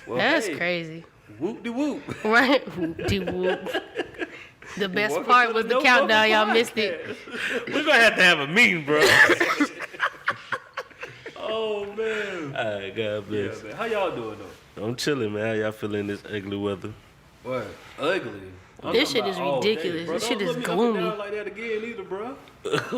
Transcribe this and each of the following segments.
Well, That's crazy. Whoop-de-whoop. Right? Whoop-de-whoop. The best part was the countdown. Y'all missed it. We're going to have a meeting, bro. Oh, man. All right, God bless. Yeah, man. How y'all doing, though? I'm chilling, man. How y'all feeling this ugly weather? What? Ugly? This shit is ridiculous. This shit is gloomy. Don't look me up and down like that again either, bro.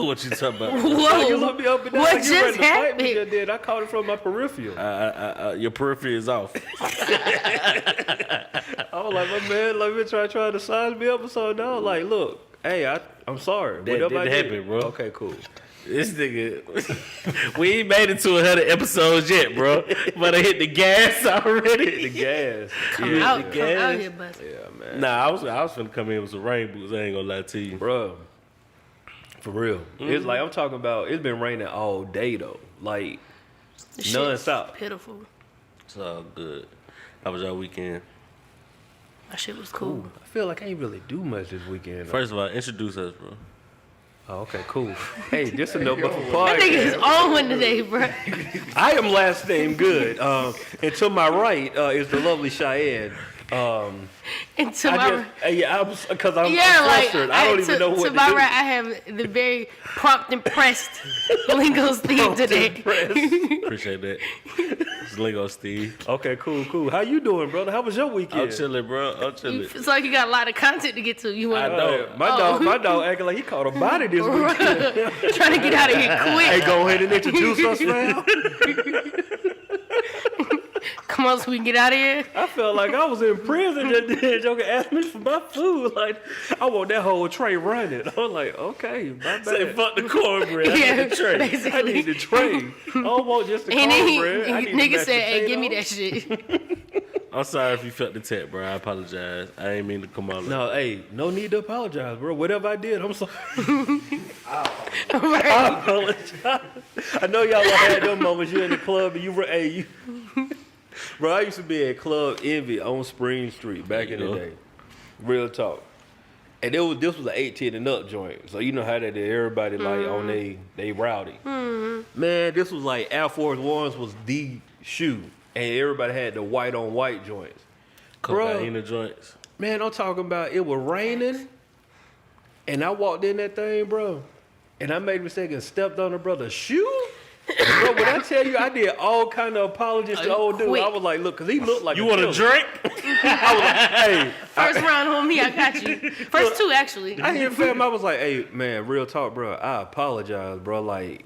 What you talking about? Whoa. You look me up and down What like you ready just to fight me happened? just then. I caught it from my peripheral. Your periphery is off. I was like, my man, let me try to size me up or something. I was like, look, hey, I'm sorry. That Whatever didn't I did. happen, bro. Okay, cool. This nigga, we ain't made it to 100 episodes yet, bro. But I hit the gas already. Hit the gas. Come out here, bud. Yeah, man. Nah, I was finna come in with some rain boots. I ain't gonna lie to you, Bro, for real. It's like, I'm talking about, it's been raining all day, though. Like, This shit non-stop. is pitiful. It's all good. How was your weekend? That shit was cool. I feel like I ain't really do much this weekend. First of all, introduce us, bro. Oh, okay, cool. Hey, this is no but That nigga is on one today, bro. I am last name good. And to my right is the lovely Chiane. And to my right, Because I'm like, flustered. I don't even know what to to my do. right, I have the very prompt and pressed Lingo's theme today. Appreciate that. It's Lingo Steve. Okay, cool. How you doing, brother? How was your weekend? I'm chilling, bro. I'm chilling. It's like you got a lot of content to get to. You want I know. My dog acting like he caught a body this weekend. trying to get out of here quick. Hey, go ahead and introduce us, man. Come on, so we can get out of here. I felt like I was in prison just then. Joker asked me for my food. Like, I want that whole tray running. I was like, okay, my bad. Say fuck the cornbread. I Yeah, need the tray. basically. I need the tray. I don't want just the And then cornbread. I need the nigga mashed said, "Hey, give me potatoes." that shit." I'm sorry if you felt the tech, bro. I apologize. I ain't mean to come out like No, hey, no need to apologize, bro. Whatever I did, I'm sorry. I Right. apologize. I know y'all had them moments. You in the club and you. Bro, I used to be at Club Envy on Spring Street back in the day. Real talk. And this was an 18 and up joint. So you know how that everybody like on they rowdy. Mm-hmm. Man, this was like Air Force Ones was the shoe. And everybody had the white on white joints. cocaine joints. Man, I'm talking about it was raining. And I walked in that thing, bro. And I made a mistake and stepped on the brother's shoe. Bro, when I tell you, I did all kind of apologies to old dude. I was like, look, because he looked like you want a drink? I was like, hey. First round, homie, I got you. First two, actually. I hit fam. I was like, hey, man, real talk, bro. I apologize, bro. Like,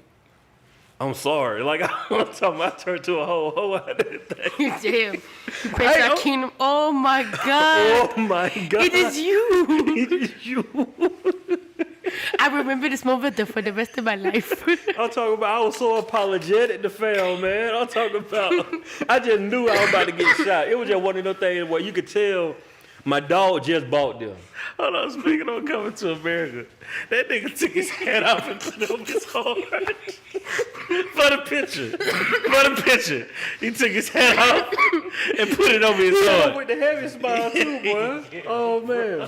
I'm sorry. Like, I turned to a whole hoe out of that thing. Damn. You praise our kingdom. Oh, my God. Oh, my God. It is you. It is you. I remember this moment for the rest of my life. I'm talking about I was so apologetic to fam, man. I'm talking about I just knew I was about to get shot. It was just one of those things where you could tell my dog just bought them. Hold on, speaking of coming to America, that nigga took his hat off and put it on his heart. For the picture. He took his hat off and put it over his heart. With the heavy smile too, boy. Oh, man.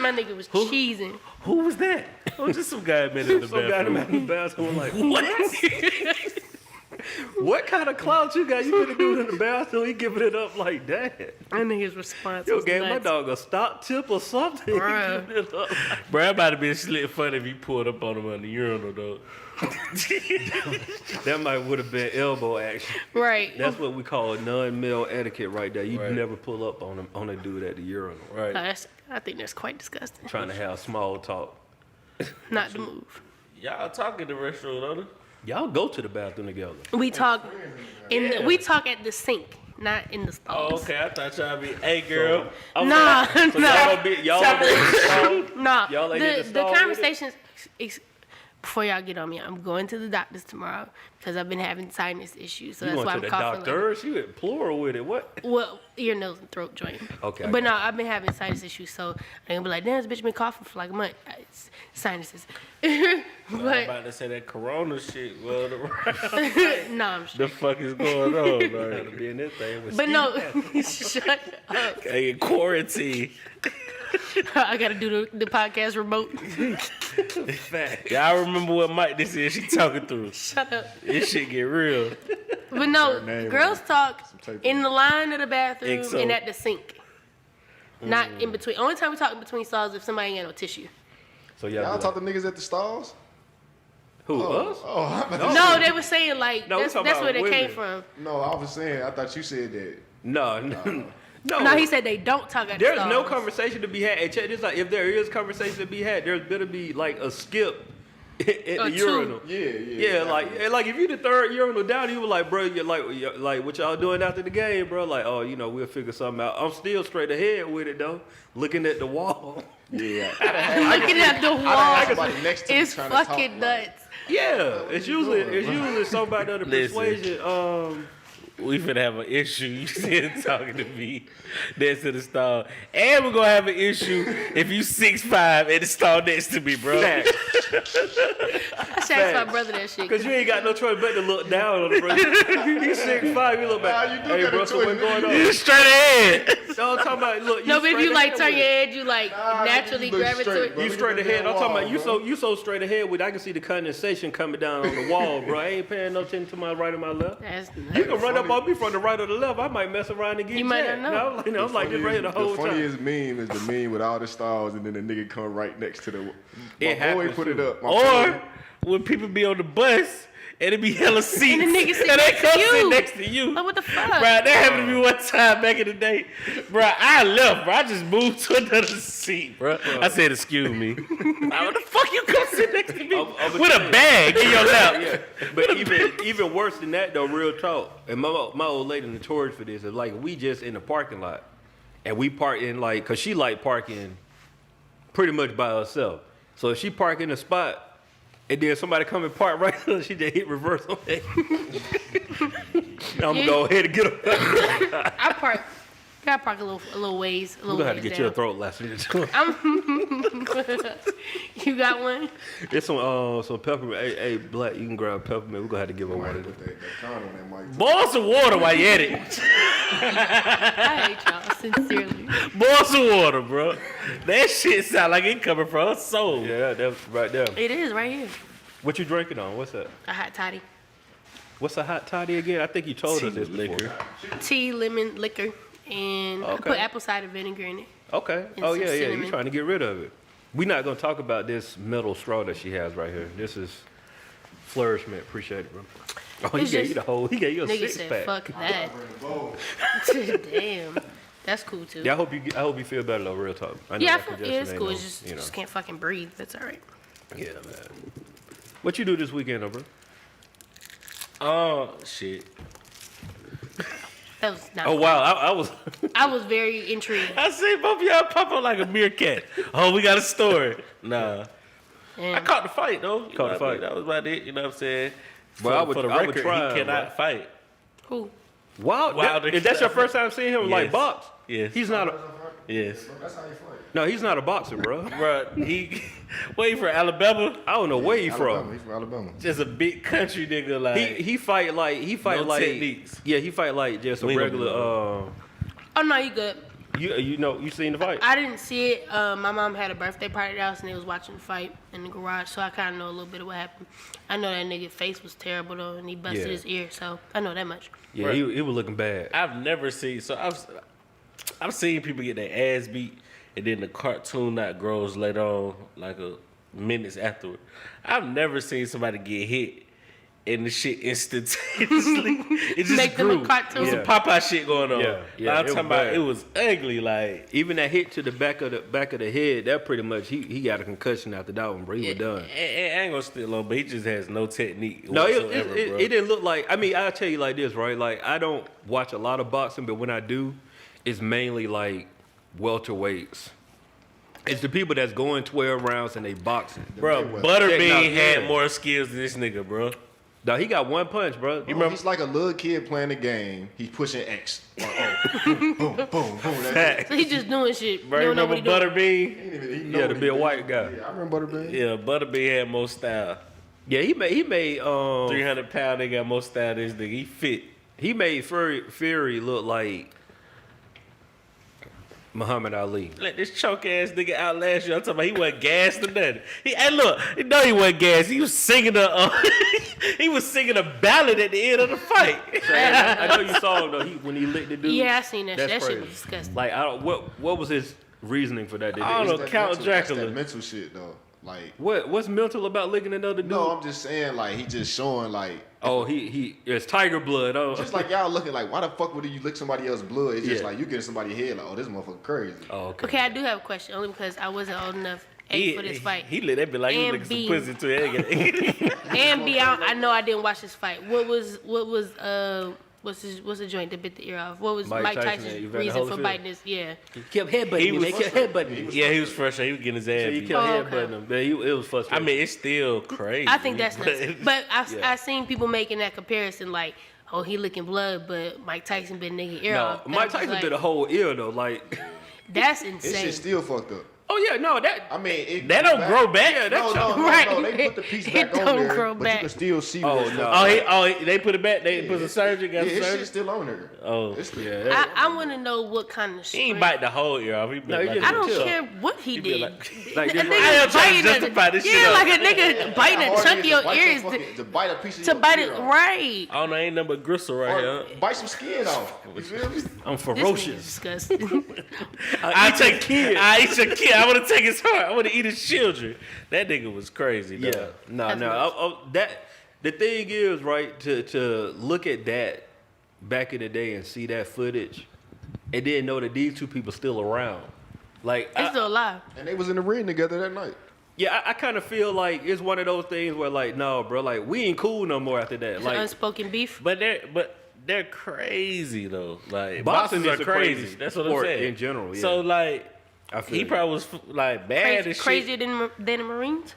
My nigga was cheesing. Who was that? Oh, just some guy man in the Some guy bathroom. in the bathroom like, what? What kind of clout you got? You finna do it in the bathroom? He giving it up like that. My nigga's response Yo, was gave my nuts. dog a stock tip or something. Bruh. He giving it up. Bro, I'm about to be slit funny if you pulled up on him on the urinal, though. That might would have been elbow action. Right. That's what we call non-male etiquette right there. You never pull up on a dude at the urinal. Right. I think that's quite disgusting. Trying to have small talk. Not the move. Y'all talking in the restroom, don't you? Y'all go to the bathroom together. We talk we talk at the sink, not in the Oh, stalls. okay. I thought y'all be, hey, girl. Nah, So y'all be y'all nah. Y'all ain't in the The stall with it? conversations. Before y'all get on me, I'm going to the doctor's tomorrow because I've been having sinus issues. So You that's went why to I'm the coughing. doctor? She went plural with it. What? Well, ear, nose, and throat joint. Okay, I But no, got I've been having sinus issues, so I'm gonna be like, damn, this bitch been coughing for like a month. It's sinuses. I'm but about to say that corona shit. Well, no, I'm the sure. fuck is going on? Gotta Like, be in this thing with But Steve no, Nash. shut up. hey, quarantine. I gotta do the podcast remote. Fact. Y'all remember what mic this is she talking through. Shut up. This shit get real. But no, name girls on it. talk Some tape in the line of the bathroom XO. and at the sink. Not in between. Only time we talk in between stalls if somebody ain't got no tissue. So Y'all be talk to niggas at the stalls? who us? Oh, I'm about to No, say- they were saying like No, we that's talking where about they came women. from. No, I was saying, I thought you said that. No. No, he said they don't talk at the There's stalls. no conversation to be had. And check this out. If there is conversation to be had, there's better be like a skip at Or the two. urinal. Yeah. like if you the third urinal down, you were like, bro, you're like what y'all doing after the game, bro? Like, oh, we'll figure something out. I'm still straight ahead with it though, looking at the wall. Yeah. Looking at the I wall somebody next to me is trying to talk, fucking like- nuts. Yeah, it's usually somebody under Listen. persuasion. We finna have an issue. You still talking to me next to the stall. And we're gonna have an issue if you 6'5" at the stall next to me, bro. I should ask my brother that shit. Cause you ain't got no choice but to look down on the brother. He's 6'5", you look back. Nah, you do Hey, got a bro, so choice, what's going nigga. on? You straight ahead. No, I'm talking about look. No, but if straight you like ahead turn with your it. head, you like Nah, naturally you look gravitate. straight, bro. You Look straight at that ahead. I'm talking wall, about bro. you so straight ahead with. I can see the condensation coming down on the wall, bro. I ain't paying no attention to my right or my left. That's You can run up funny. on me from the right or the left. I might mess around and get You might jacked. not know. No, I'm like this right here the whole The time. funniest meme is the meme with all the stars and then the nigga come right next to the. My It boy happens put it too. up. My Or boy- when people be on the bus and it be hella seats. And the nigga sit and they next to come you. sit next to you. Like, what the fuck? Bro, that happened to me one time back in the day. Bro, I left, bro. I just moved to another seat, bro. I said, excuse me. What the fuck you come sit next to me? I'm With a bag in your lap. Yeah, but even worse than that though, real talk. And my old lady notorious for this is like we just in the parking lot, and we park in like, cause she like parking pretty much by herself. So if she park in a spot, and then somebody come and park right there, she just hit reverse on that. I'm gonna go ahead and get her. Gotta park a little ways. We're gonna have to get you a throat lesson. You got one? It's some peppermint. Hey, Black, you can grab peppermint. We're gonna have to give her one of them. That condom on that mic. Boil some water while you at it. I hate y'all, sincerely. Boil some water, bro. That shit sound like it coming from her soul. Yeah, that's right there. It is right here. What you drinking on? What's that? A hot toddy. What's a hot toddy again? I think you told us this Liquor. before. Tea, lemon, liquor, and I Okay. put apple cider vinegar in it. Okay. And Oh some yeah, yeah. You cinnamon. trying to get rid of it? We're not gonna talk about this metal straw that she has right here. This is flourishment. Appreciate it, bro. Oh, he It's gave just- you the whole. He gave you a Nigga six said, pack. fuck that. Damn. That's cool too. Yeah, I hope you feel better though. Real talk. I know Yeah, that congestion it's ain't cool. no, It's just, you know. just can't fucking breathe. That's all right. Yeah, man. What you do this weekend, though, bro? Oh, shit. That was not. Oh wow, I was. I was very intrigued. I see both of y'all pop up like a meerkat. Oh, we got a story. Nah. I And caught the fight, though. You Caught know the what I fight. mean? That was about it. You know what I'm saying? Well, I would- for the I would record, try, he cannot bro. fight. who? Wow, Wilder. if that's your first time seeing him like Yes. box, Yes. he's not a. Yes. That's how you fight. No, he's not a boxer, bro. Bruh, he... Where you from, Alabama? I don't know where he Alabama. from. He's from Alabama. Just a big country nigga, like... He fight like No like techniques. Yeah, he fight like just a Lingo. regular. Oh no, you good. You seen the fight? I didn't see it. My mom had a birthday party at the house and they was watching the fight in the garage, so I kind of know a little bit of what happened. I know that nigga's face was terrible though, and he busted Yeah. his ear, so I know that much. Yeah, Bruh. he was looking bad. I've never seen... So I've seen people get their ass beat, and then the cartoon that grows later on, like minutes afterward. I've never seen somebody get hit and the shit instantaneously. It just Make them a grew. cartoon. It was Yeah. some Popeye shit going on. Yeah, yeah, But I'm it was talking about bad. it was ugly. Like Even that hit to the back of the head, that pretty much he got a concussion after that one, bro. He was done. I ain't gonna steal on, but he just has no technique. No, whatsoever, bro. it didn't look like. I mean, I'll tell you like this, right? Like I don't watch a lot of boxing, but when I do, it's mainly like welterweights. It's the people that's going 12 rounds and they boxing. Bro, Check Butterbean out, had yeah. more skills than this nigga, bro. No, he got one punch, bro. You remember? He's like a little kid playing the game. He's pushing X. Boom, boom, boom, boom. That's it. So he just doing shit. Bro, You you don't know what remember he doing. Butterbean? He ain't even- he Yeah, know the what big he white doing. guy. Yeah, I remember Butterbean. Yeah, Butterbean had more style. Yeah, he made 300-pound nigga got more style than this nigga. He fit. Fury look like Muhammad Ali. Let this choke ass nigga outlast you. I'm talking about he wasn't gassed or nothing. Hey, look, you know he wasn't gassed. He was singing he was singing a ballad at the end of the fight. I know you saw him though. When he licked the dude. Yeah, I seen that. That's That shit crazy. was disgusting. Like what was his reasoning for that? I don't know. That's Count mental- Dracula. That's that mental shit though. Like, What's mental about licking another dude? no, I'm just saying, like, he just showing, like, Oh, it's tiger blood. Oh, just like y'all looking like, why the fuck would you lick somebody else's blood? It's just Yeah. like you getting somebody's head, like, oh, this motherfucker crazy. Oh, okay. Okay, I do have a question, only because I wasn't old enough A, for this fight. He lit that bit like he And was B. licking some pussy to it. And B, I know I didn't watch this fight. What's the joint that bit the ear off? What was Mike Mike Tyson and Tyson's Evander reason for Holyfield? biting his? Yeah. He kept headbutting him. They kept headbutting him. Yeah, he was frustrated. He was getting his ass He beat. kept Oh, headbutting him. Man, it was I frustrating. mean, it's still crazy. I think that's nuts. But Yeah. I seen people making that comparison, like, oh, he licking blood, but Mike Tyson bit nigga ear no, off. And Mike I'm just Tyson like, did a whole ear though. Like, That's This insane. shit still fucked up. oh yeah, no, that I mean, it That don't grow back. Yeah, No, that no, Right. no, they put the piece It back on don't there, grow but back. you can still see. Oh, what's no. fucked up. They put it back. They put some surgery. Got Yeah, some his surgery. shit's still on there. Oh. It's still, yeah. That, I want to know what kind of He ain't strength. bite the whole ear off. He bit No, he like just- I don't Chill. care what he be did. like a this nigga right- I am trying to biting justify this shit Yeah, up. like a nigga biting a hard chunk it of is your to bite ears some fucking- to bite a piece of to your bite ear it off. right. I don't know. Ain't nothing but gristle right Or here. bite some skin off. You feel me? I'm This nigga ferocious. disgusting. I take kid. I eat your kid. I want to take his heart. I want to eat his children. That nigga was crazy. Yeah, dog. no, That's no. nuts. That the thing is, right, to look at that back in the day and see that footage, and then know that these two people still around. Like, It's still alive. And they was in the ring together that night. yeah, I kind of feel like it's one of those things where, like, no, bro, like we ain't cool no more after that. It's Like, unspoken beef. But they're crazy though. Like Boxing boxers is are a crazy crazy. That's what I'm sport saying in general, yeah. So like, I feel he you. probably was like bad as Crazier shit. than the Marines.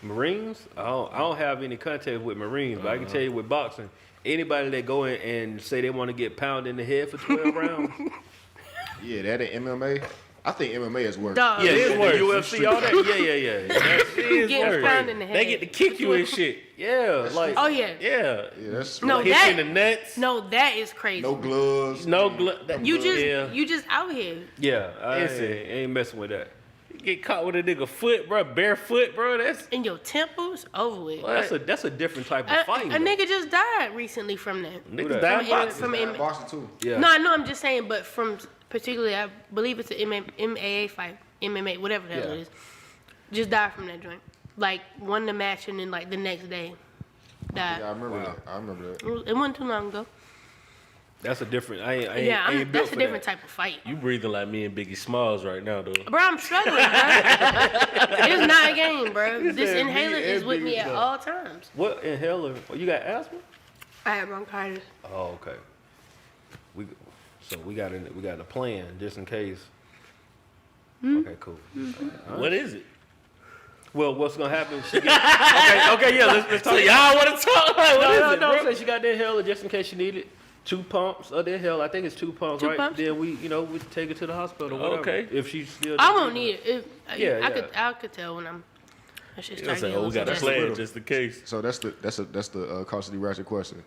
Marines, I don't have any contact with Marines, but I can tell you with boxing, anybody that go in and say they want to get pounded in the head for 12 rounds, Yeah, that in MMA. I think MMA is worse. Dog. yeah, it is the worse. UFC, all that, yeah. That's- It is Getting worse. pounded in the head. They get to kick you and shit. yeah, like, Oh yeah. Yeah. Yeah, that's No, Hit that you in the nuts. no, that is crazy. no gloves. No glove. you just Yeah. you just out here. yeah, I Listen. ain't messing with that. You get caught with a nigga foot, bro. Barefoot, bro. That's In your temples, over with. That's a different type A, of fight. a nigga just died recently from that. niggas that? die From boxing. from Bad boxing too. Yeah. No, I know. I'm just saying, but from particularly, I believe it's an MMA fight, MMA, whatever the hell Yeah. it is. Just died from that joint. Like won the match and then like the next day died. Yeah, I remember that. I remember that. It wasn't too long ago. That's a different. I ain't Yeah, built that's a for different that. type of fight. You breathing like me and Biggie Smalls right now, though. Bro, I'm struggling, bro. It's not a game, bro. This said inhaler me is and with me Biggie at Smalls. all times. What inhaler? Oh, you got asthma? I have bronchitis. Oh, okay. We got a plan just in case. Okay, cool. What is it? Well, what's gonna happen? She get, okay, yeah. Let's talk. So y'all want to talk? Like, what is No, it, no, bro? no. So she got the inhaler just in case she needed 2 pumps of the inhaler. I think it's 2 pumps, Two right? pumps? Then we take her to the hospital or whatever. Okay. If she's still. I won't need it. Yeah, I could tell when I'm. I should You start say, getting oh, we got a congested. plan just in case. So that's the costly ratchet question.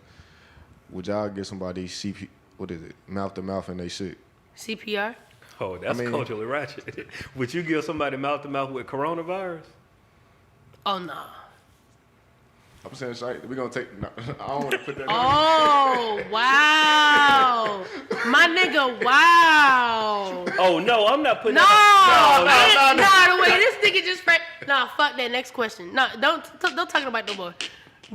Would y'all get somebody CP? What is it? Mouth to mouth and they shit. CPR. Oh, that's I mean- culturally ratchet. Would you give somebody mouth to mouth with coronavirus? Oh no. I'm saying, sorry, we gonna take. No, I don't want to put that. Oh wow, my nigga, wow. Oh no, I'm not putting No, that. no, the way this nigga just nah, fuck that. Next question. No, don't talk about no more.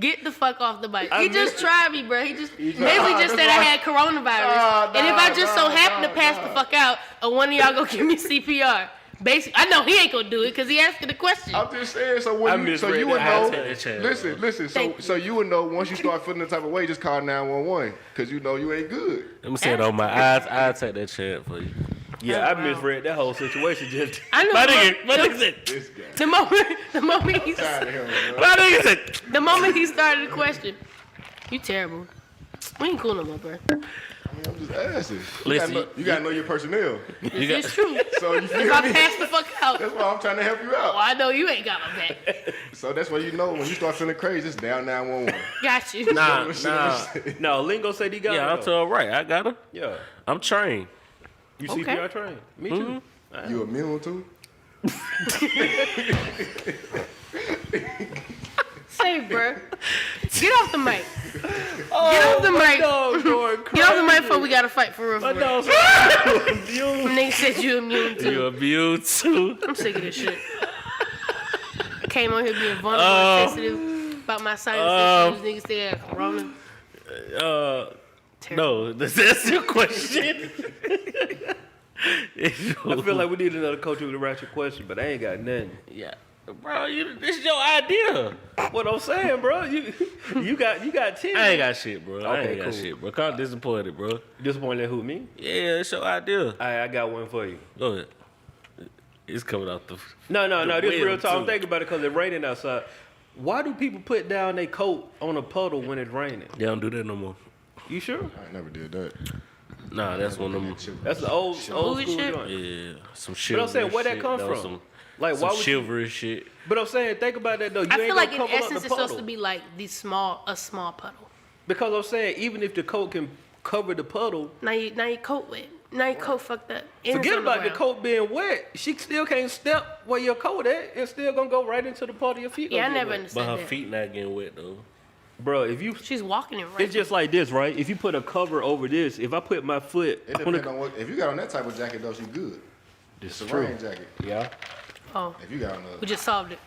Get the fuck off the bike. He just tried me, bro. He basically just said I had coronavirus, and if I just so happen to pass the fuck out, or one of y'all go give me CPR. Basically, I know he ain't gonna do it because he asking the question. I'm just saying, so I when you, so misread you would that. know. I take that chance, Listen. Thank So you would know once you start feeling the type of way, just call 911 because you know you ain't good. I'm saying on my eyes, I'll take that chance for you. Yeah, I Wow. misread that whole situation. Just I know. My nigga said, This guy. The moment he Tired of him, bro. my nigga said, the moment he started the question, you terrible. We ain't cool no more, bro. I'm just asking. Listen, You gotta know your personnel. It's true. So you If feel I me? pass the fuck out, That's why I'm trying to help you well, out. I know you ain't got my back. So that's why you know when you start feeling crazy, it's down 911. Got you. nah. no, Lingo said he got Yeah, it. I'm though. told right. I got her. Yeah. I'm trained. You Okay. CPR trained? Me too. You immune too? Say, bro. Get off the mic. Get off the mic. Get off the mic before we gotta fight for real. For real. Nigga said you immune too. You immune too. I'm sick of this shit. Came on here being vulnerable and sensitive about my sinus issues. Niggas still got corona. No, that's your question. I feel like we need another coach with a ratchet question, but I ain't got nothing. Yeah, bro, this is your idea. What I'm saying, bro, you got 10. I ain't got shit, bro. I Okay, ain't got cool. shit, bro. I'm disappointed, bro. Disappointed in who, me? Yeah, it's your idea. I got one for you. Go ahead. It's coming out the. No, this wind, real talk. I'm too. thinking about it because it's raining outside. Why do people put down their coat on a puddle when it's raining? They don't do that no more. You sure? I never did that. Nah, that's one of them. That's the old school movie shit? joint. Yeah, some But chivalry. I'm saying, where that shit. come was from? Some, Like, some why would you? chivalry shit. But I'm saying, think about that though. You I ain't feel like gonna in cover up essence the it's supposed puddle. to be like a small puddle. Because I'm saying, even if the coat can cover the puddle, Now your coat wet. Now your coat fucked up. And forget it's on about the ground. coat being wet. She still can't step where your coat at. It's still gonna go right into the part of your feet. Yeah, I gonna get never wet. understood But her that. feet not getting wet though. Bro, if you, She's walking it right. it's just like this, right? If you put a cover over this, if I put my foot It on depends the, on what. If you got on that type of jacket, though, you good. this It's a is true. rain jacket. Yeah. Oh, If you got on we the, just solved it.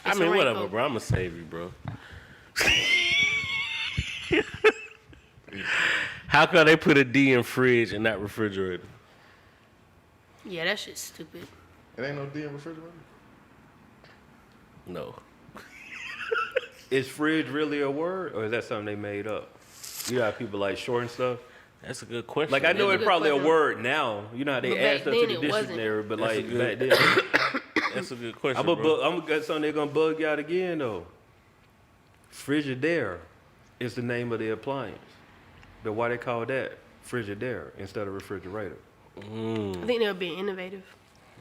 I It's mean, a whatever, raincoat. bro. I'ma save you, bro. How come they put a D in fridge and not refrigerator? Yeah, that shit's stupid. it ain't no D in refrigerator. No. Is fridge really a word, or is that something they made up? You got people like short and stuff. That's a good question. Like I know That's a it's good probably a question. word now. You know how they But add back stuff then to the it wasn't. dictionary, but That's like a good- back then, That's a good question, I'm bro. gonna something they're gonna bug you out again though. Frigidaire is the name of the appliance, but why they call that Frigidaire instead of refrigerator? I think they were being innovative.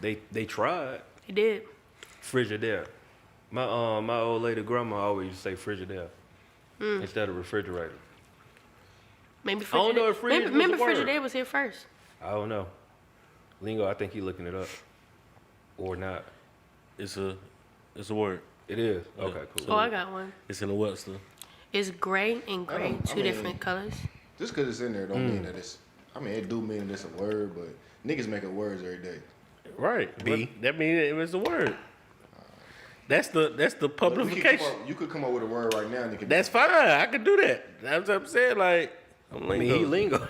They tried They did. Frigidaire. My old lady grandma always used to say Frigidaire instead of refrigerator. Maybe I don't know if fridge was a Remember word. Frigidaire was here first. I don't know. Lingo, I think he looking it up or not. It's a word. It is okay, cool. Oh, I got one. It's in the Webster. It's gray and gray, I two mean- different colors. Just because it's in there don't mean that it's. I mean, it do mean that it's a word, but niggas making words every day. Right. B. But that means it was a word. That's the But we could come publication. up- You could come up with a word right now and it could. That's fine. I could do that. That's what I'm saying. Like, I'm I mean, he Lingo. lingo.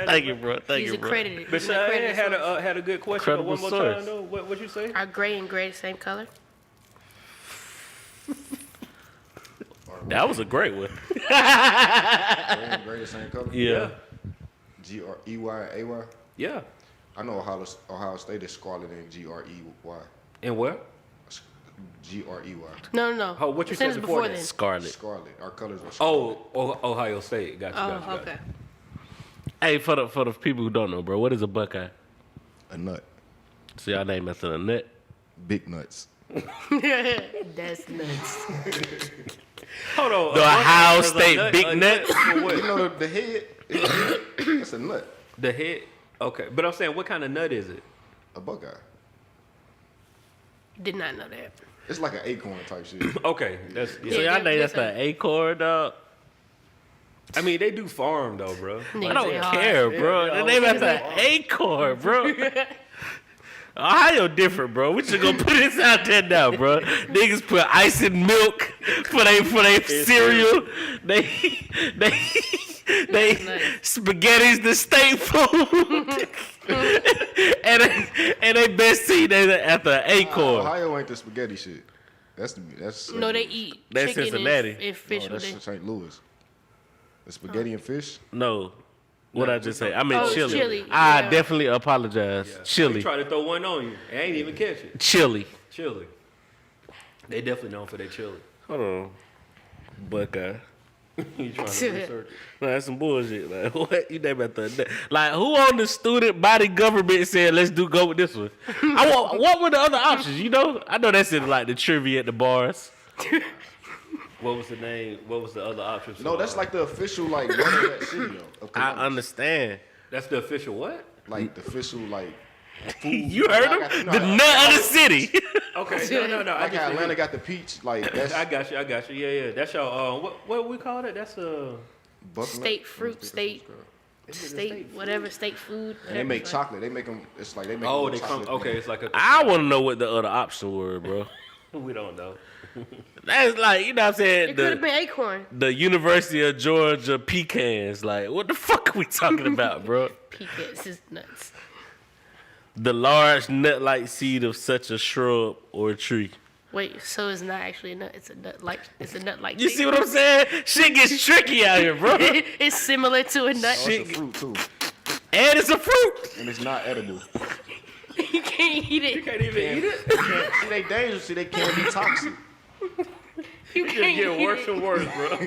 Thank you, bro. Thank He's you, bro. accredited. But He's an Cheyenne accredited had source. had a good question. But Credible one more source. time though. What you say? Are gray and gray the same color? That was a great one. Great, same color. Yeah. Greyay. Yeah. I know Ohio State is scarlet and Grey. And where? Grey. No. Oh, what you Sentence said before that? then. Scarlet. Scarlet. Our colors are scarlet. Ohio State. Got you. Oh, got you. okay. Hey, for the people who don't know, bro, what is a Buckeye? A nut. So y'all name after a nut? Big nuts. That's nuts. Hold on. The Ohio State big a nut? for You what? know the head? That's a nut. The head. Okay, but I'm saying, what kind of nut is it? A Buckeye. Did not know that. It's like an acorn type shit. Okay, that's So yeah. y'all name yes, after an acorn, dog? I mean, they do farm though, bro. Niggas I don't ain't hard. care, bro. Yeah, They name after an acorn, bro. Ohio different, bro. We should go put this out there now, bro. Niggas put ice and milk for they cereal. They spaghetti's the state food. and they best see they after an acorn. Ohio ain't the spaghetti shit. That's No, they eat That's chicken Cincinnati. and fish No, with that's it. St. Louis. The spaghetti and fish. No. What I just say? I mean Oh, chili. chili, I yeah. definitely apologize. They Chili. try to throw one on you. I ain't even catch it. Chili. Chili. They definitely known for their chili. Hold on. Buckeye. You trying to research it? No, that's some bullshit. Like, what you name after that? Like, who on the student body government said, let's go with this one? What were the other options? You know? I know that's in like the trivia at the bars. What was the name? What was the other option? No, that's like the official like one of that city though. of I Columbus. understand. That's the official what? Like the official like. Food. You heard him? The nut of the city. Okay, no. Like how Atlanta got the peach, like that's. I got you. Yeah. That's your what we call it? That's state fruit, state whatever, state food. And they make chocolate. They make them. It's like they make. Oh, them they come. chocolate Okay, thing. it's like a. I want to know what the other option were, bro. We don't know. That's like, you know what I'm saying? It could have been acorn. The University of Georgia pecans. Like, what the fuck are we talking about, bro? Pecans is nuts. The large nut-like seed of such a shrub or tree. Wait, so it's not actually a nut. It's a nut like You see what I'm saying? Shit gets tricky out here, bro. It's similar to a nut. Oh, it's a fruit too, And it's a fruit. and it's not edible. You can't eat it. You can't even eat it. See, they dangerous. See, they can be toxic. You It's can't getting eat worse it. and worse, bro.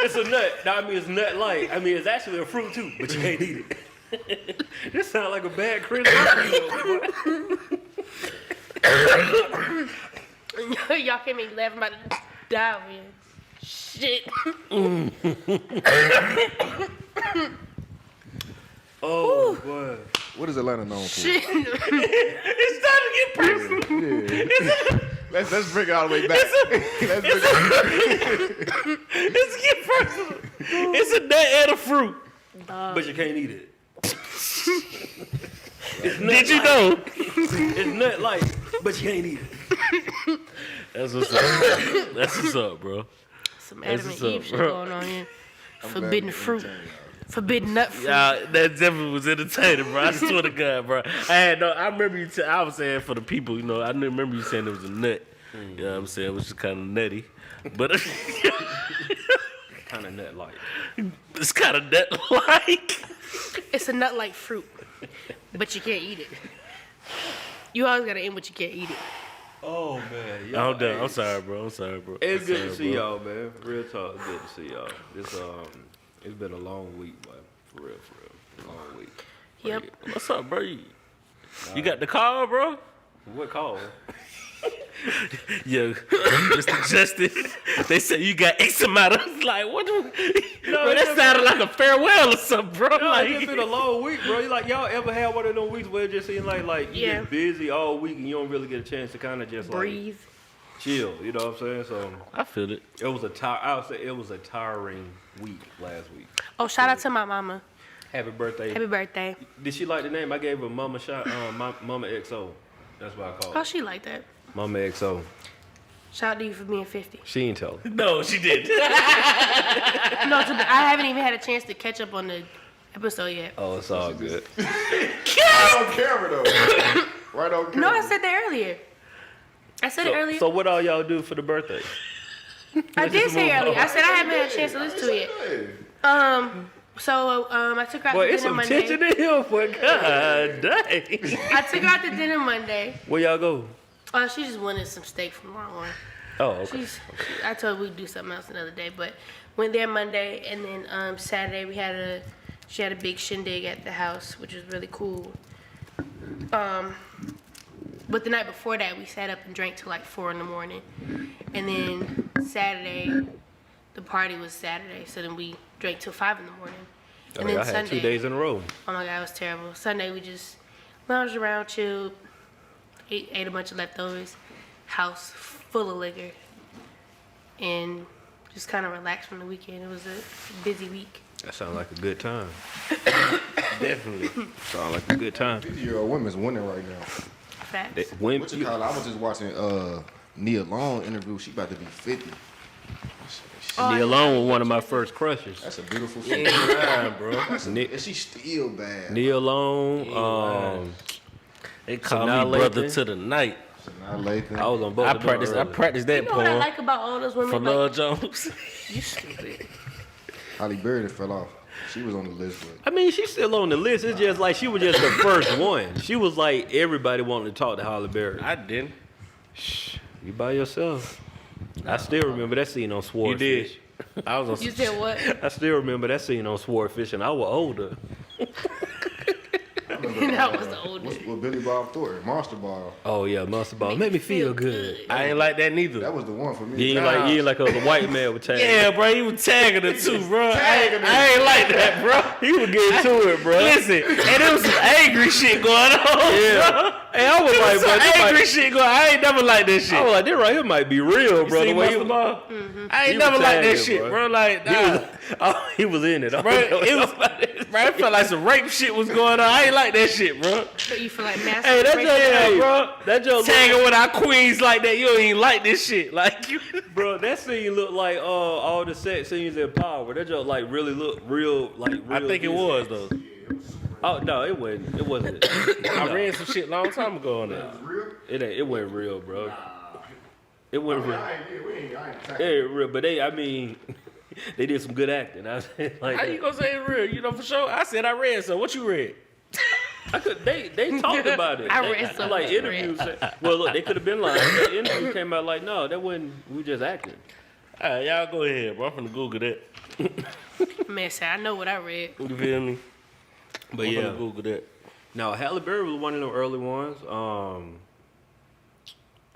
It's a nut. No, I mean it's nut like. I mean it's actually a fruit too, but you can't eat it. This sounds like a bad Christmas. Y'all can't make me laugh. I'm about to die over here. Shit. Oh boy. What is Atlanta known for? Shit. It's starting to get personal. Let's bring it all the way back. Let's bring it. Let's get personal. It's a nut and a fruit. But you can't eat it. Did you know? It's nut like, but you can't eat it. That's what's up. That's what's up, bro. Some Adam what's and Eve up, shit bro. going on here. I'm Forbidden glad fruit. you entertained, Forbidden nut fruit. Yeah, that definitely was entertaining, bro. I swear to God, bro. I remember you. I was saying for the people, you know, I remember you saying it was a nut. You know what I'm saying, which is kind of nutty, but Kind of nut like. it's kind of nut-like. It's a nut like fruit, but you can't eat it. You always gotta end what you can't eat it. Oh man. I'm y'all, done. hey, I'm sorry, bro. I'm sorry, bro. It's I'm good sorry, to see bro. y'all, man. Real talk, it's good to see y'all. It's been a long week, man. For real. Long week. Yep. What's up, bro? You got the call, bro? What call? Yo, Mr. Justin, they said you got X amount of. Like, what? Bro, that sounded like a farewell or something, bro. No, Like, it's been a long week, bro. Like y'all ever had one of those weeks where it just seems like you Yeah. get busy all week and you don't really get a chance to kind of just Breathe. like chill. You know what I'm saying? So I feel it. I would say it was a tiring week last week. Oh, shout out to my mama. Happy birthday. Happy birthday. Did she like the name? I gave her Mama Mama XO. That's what I call Oh, her. she like that. Mama XO. Shout out to you for being 50. She ain't tell her. No, she didn't. No, I haven't even had a chance to catch up on the episode yet. Oh, it's all good. Right on camera though. Right on camera. No, I said that earlier. I said it earlier. So what all y'all do for the birthday? I did say earlier. I said I haven't had a chance to listen to it yet. So I took her out Boy, to it's dinner some Monday. tension in here for God dang. I took her out to dinner Monday. Where y'all go? She just wanted some steak from Rowland. Oh, okay. I told her we'd do something else another day, but went there Monday, and then Saturday she had a big shindig at the house, which was really cool. But the night before that, we sat up and drank till like 4 in the morning, and then Saturday, the party was Saturday, so then we drank till 5 in the morning. Oh, And then y'all had Sunday, 2 days in a row. oh my God, it was terrible. Sunday we just lounged around, chilled, ate a bunch of leftovers, house full of liquor, and just kind of relaxed from the weekend. It was a busy week. That sounds like a good time. Definitely. Sounds like a good time. 50-year-old women's winning right now. Facts. When What you call it? I was just watching Nia Long interview. She about to be 50. Nia Long was one of my first crushes. That's a beautiful thing. bro. And she's still bad. Nia Long, They call now me brother lately- to the night. Not Lathan. I was on both I of them practiced early. that You know what I poem like about all those women? for Like, Lil Jones. you stupid. Holly Berry fell off. She was on the list, but I mean, she's still on the list. It's just like she was just the first one. She was like everybody wanted to talk to Holly Berry. I didn't. You by yourself. I still remember that scene on Swordfish. You did. I was on You said what? I still remember that scene on Swordfish, and I was older. I That was the oldest. With Billy Bob Thornton, Monster Ball. Oh yeah, Monster Ball. Made me feel good. I ain't like that neither. That was the one for me. You ain't like the white man with tag. Yeah, bro, he was tagging her too, bro. I ain't like that, bro. He was getting to it, bro. Listen, and there was some angry shit going on. Yeah. Bro. Hey, I was There like, was bro, some angry shit going on. I ain't never liked that shit. I was like, this right here might be real, bro. See The way Monster Ball? I ain't He never was liked that tagging, shit, bro. bro. Like, nah. he was in it. Bro, it felt like some rape shit was going on. I ain't like that shit, bro. So you feel like master? Hey, that break joke, it down? bro. That joke, Tagging with our queens like that, you don't even like this shit. Like you, bro. That scene looked like all the sex scenes in Power. That joke like really looked real, like real. I think it was though. Oh no, it wasn't. It wasn't. I read some shit long time ago on that. It wasn't real, bro. It wasn't real. I ain't It ain't real, but I mean, they did some good acting. I was like, How you gonna say it's real? You know for sure. I said I read. So what you read? They talked about it. I read some like of interviews. Well, look, they could have been lying. The interview came out like, no, that wasn't. We just acting. All right, y'all go ahead, bro. I'm finna Google that. Man, say I know what I read. You feel me? But I'm yeah, finna Google that. no, Halle Berry was one of them early ones.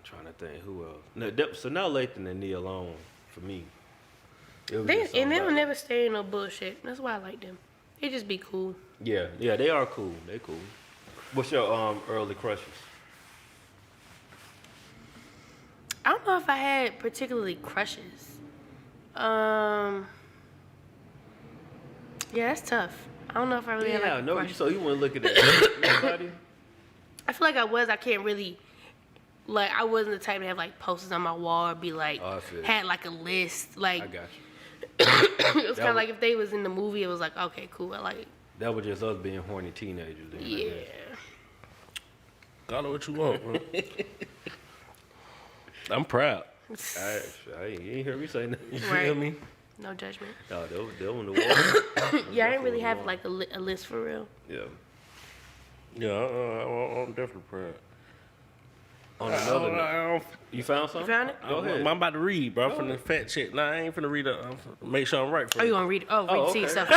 Trying to think who else. No, so now Lathan and Nia alone for me. It was just They something will about it. never stay in no bullshit. That's why I like them. They just be cool. Yeah, they are cool. They cool. What's your early crushes? I don't know if I had particularly crushes. Yeah, that's tough. I don't know if I really had like a no. crush. So you want to look at that? Nobody? I feel like I can't really, like, I wasn't the type to have like posters on my wall or be like, Oh, I feel you. had like a list. Like, I got you. it was kind That of like if they was in the movie, it was like, okay, cool. I like it. That was just us being horny teenagers. Then, I Yeah. guess. Call it what you want, bro. I'm proud. You ain't hear me say nothing. You Right. feel me? No judgment. No, they on the wall. Yeah, I didn't really have like a list for real. Yeah. Yeah, I'm definitely proud. On another note, you found something? You found it? Go ahead. I'm about to read, bro. I'm finna fact check. Nah, I ain't finna read it. I'm finna make sure I'm right for Oh, you you. gonna read it? Oh, read Oh, see okay. stuff.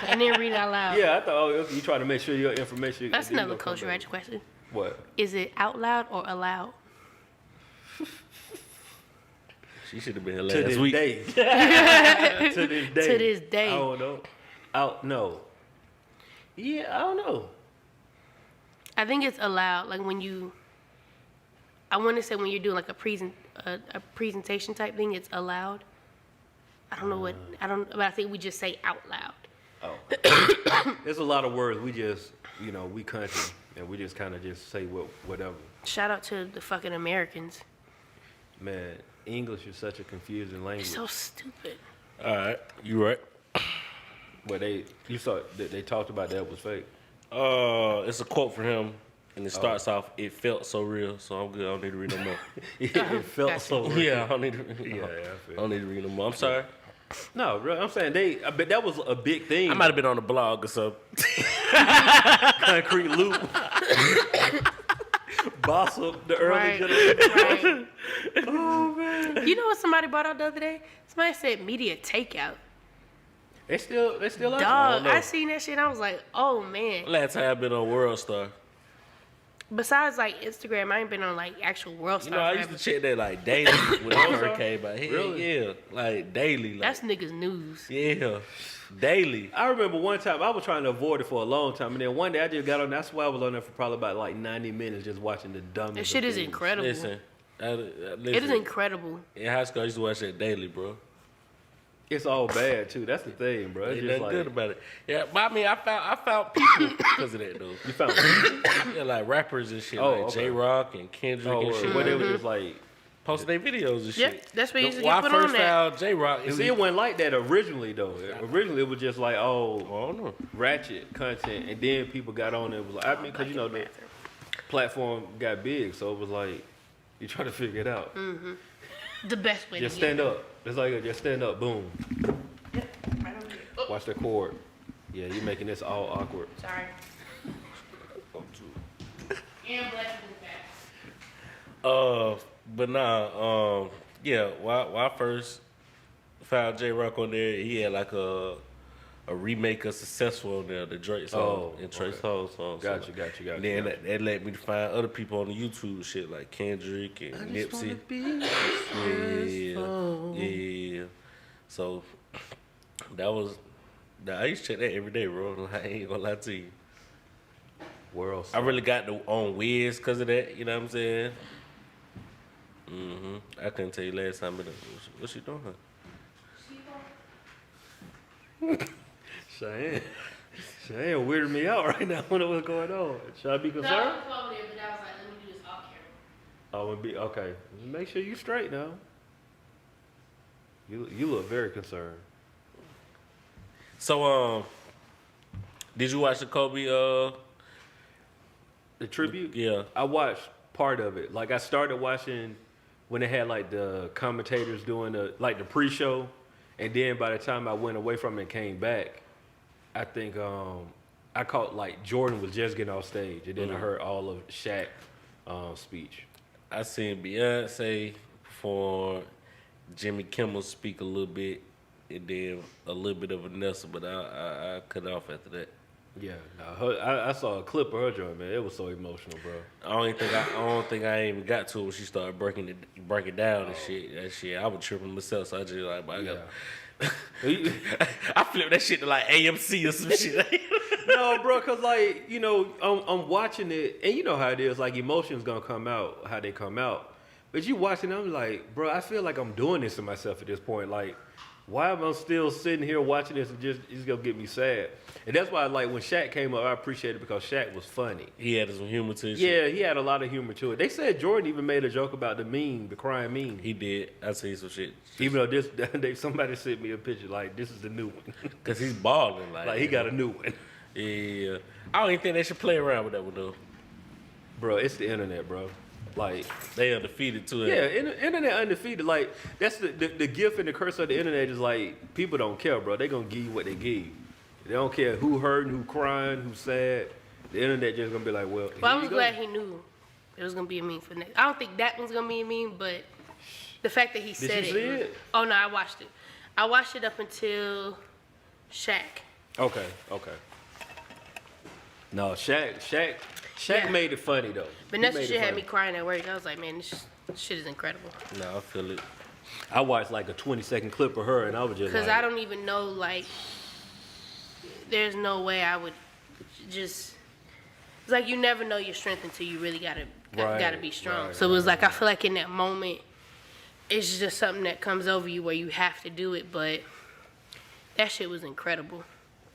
And then read it out loud. Yeah, I thought you trying to make sure your information. That's then you another gonna come culture back. edge question. What? Is it out loud or aloud? She should have been here To last this week. day. To this day. To this day. I don't know. No. Yeah, I don't know. I think it's allowed. Like when you, I want to say when you're doing like a presentation type thing, it's allowed. I don't know but I think we just say out loud. Oh. There's a lot of words we just, we country, and we just kind of just say whatever. Shout out to the fucking Americans. Man, English is such a confusing language. It's so stupid. All right, you right. But you saw they talked about that was fake. It's a quote from him, and it starts off, "It felt so real," so I'm good. I don't need to read no more. It felt Gotcha. so real. Yeah, I don't need to. Yeah, I I feel. don't need to read no more. I'm sorry. No, bro, I'm saying but that was a big thing. I might have been on the blog or something. Concrete loop. Boss up the early Right. generation. Right. Oh man. You know what somebody brought out the other day? Somebody said media takeout. They still out. Dog, know. I seen that shit. I was like, oh man. Last time I've been on World Star. Besides like Instagram, I ain't been on like actual world You stuff. know, I used to check that like daily when it first came out. Hell Really? yeah, like daily. Like, That's niggas news. yeah, daily. I remember one time I was trying to avoid it for a long time, and then one day I just got on. That's why I was on there for probably about like 90 minutes just watching the dumbest. That shit of is things. incredible. Listen, listen. It is incredible. In high school, I used to watch that daily, bro. It's all bad too. That's the thing, bro. It's Ain't just nothing like good about it. Yeah, but I mean, I found people because of that though. you found. Yeah, like rappers and shit, Oh, like okay. J Rock and Kendrick and shit. where they were just like. Posting their videos and Yep, shit. that's what you used to When get I put on first that. found J Rock, See, it wasn't like that originally though. Originally, it was just like I don't know. Ratchet content, and then people got on it. It was like, I mean, because the platform got big, so it was like you try to figure it out. The best way Just to get stand up. It's like just stand up. Boom. Right over here. Watch the chord. Yeah, you're making this all awkward. Sorry. And black is back. But nah, yeah, when I first found J Rock on there, he had like a a remake of Successful on there, the Drake song and Trey Songz song. Gotcha. And then that led me to find other people on the YouTube shit like Kendrick and Nipsey. Yeah. So I used to check that every day, bro. I ain't gonna lie to you. World. I really got on Wiz because of that. You know what I'm saying? I couldn't tell you last time. What's she doing? Cheyenne weirded me out right now. I wonder what's going on. Should I be concerned? No, I was over there, but I was like, let me do this off camera. Oh, would be okay. Make sure you straight now. You look very concerned. So did you watch the Kobe The tribute? Yeah. I watched part of it. Like I started watching when they had like the commentators doing the pre-show, and then by the time I went away from it and came back, I think I caught like Jordan was just getting off stage, and then I heard all of Shaq's speech. I seen Beyonce perform, Jimmy Kimmel speak a little bit, and then a little bit of Vanessa, but I cut off after that. Yeah, no, I saw a clip of her joint, man. It was so emotional, bro. I don't think I even got to it when she started breaking down and shit. That shit, I was tripping myself, so I just like, I got. I flipped that shit to like AMC or some shit. No, bro, cause like I'm watching it, and you know how it is. Like emotions gonna come out how they come out, but you watching, I'm like, bro, I feel like I'm doing this to myself at this point. Like, why am I still sitting here watching this and it's gonna get me sad? And that's why, like, when Shaq came up, I appreciated it because Shaq was funny. He had some humor to it. Yeah, he had a lot of humor to it. They said Jordan even made a joke about the crying meme. He did. I seen some shit. Even though somebody sent me a picture like, this is the new one. Cause he's balling like he got a new one. Yeah, I don't even think they should play around with that one though. Bro, it's the internet, bro. Like they undefeated too. Yeah, internet undefeated. Like that's the gift and the curse of the internet is like people don't care, bro. They gonna give you what they give you. They don't care who hurting, who crying, who sad. The internet just gonna be like, well. I was glad he knew it was gonna be a meme for next. I don't think that one's gonna be a meme, but the fact that he said Did you see it? Oh no, I watched it. I watched it up until Shaq. Okay. No, Shaq made it funny though. Vanessa shit had me crying at work. I was like, man, this shit is incredible. No, I feel it. I watched like a 20-second clip of her, and I was just because like, I don't even know, like, there's no way I would just. It's like you never know your strength until you really gotta be strong. Right, so it was like I feel like in that moment, it's just something that comes over you where you have to do it. But that shit was incredible.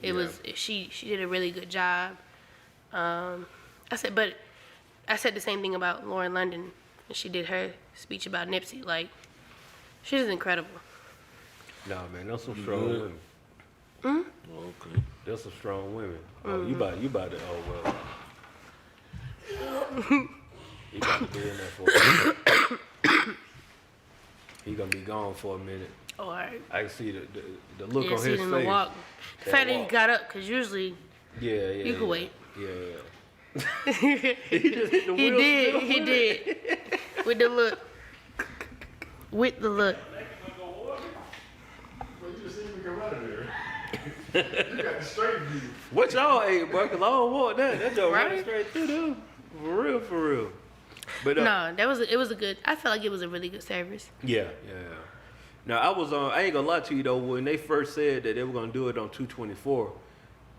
It was. She did a really good job. I said the same thing about Lauren London when she did her speech about Nipsey. Like, she was incredible. Nah, man, there's some strong women. Okay. There's some strong women. Oh, you about to. Oh well. He about to be in there for a minute. He gonna be gone for a minute. Oh, all right. I can see the look on his face. The walk. The fact that he got up, because usually you could wait. Yeah. He did. With the look. You got the straight view. What y'all ate, bro? Cause I don't want that. That joke Right? right straight through them. For real. But No, it was a good. I felt like it was a really good service. Yeah. Now I ain't gonna lie to you though. When they first said that they were gonna do it on 2/24,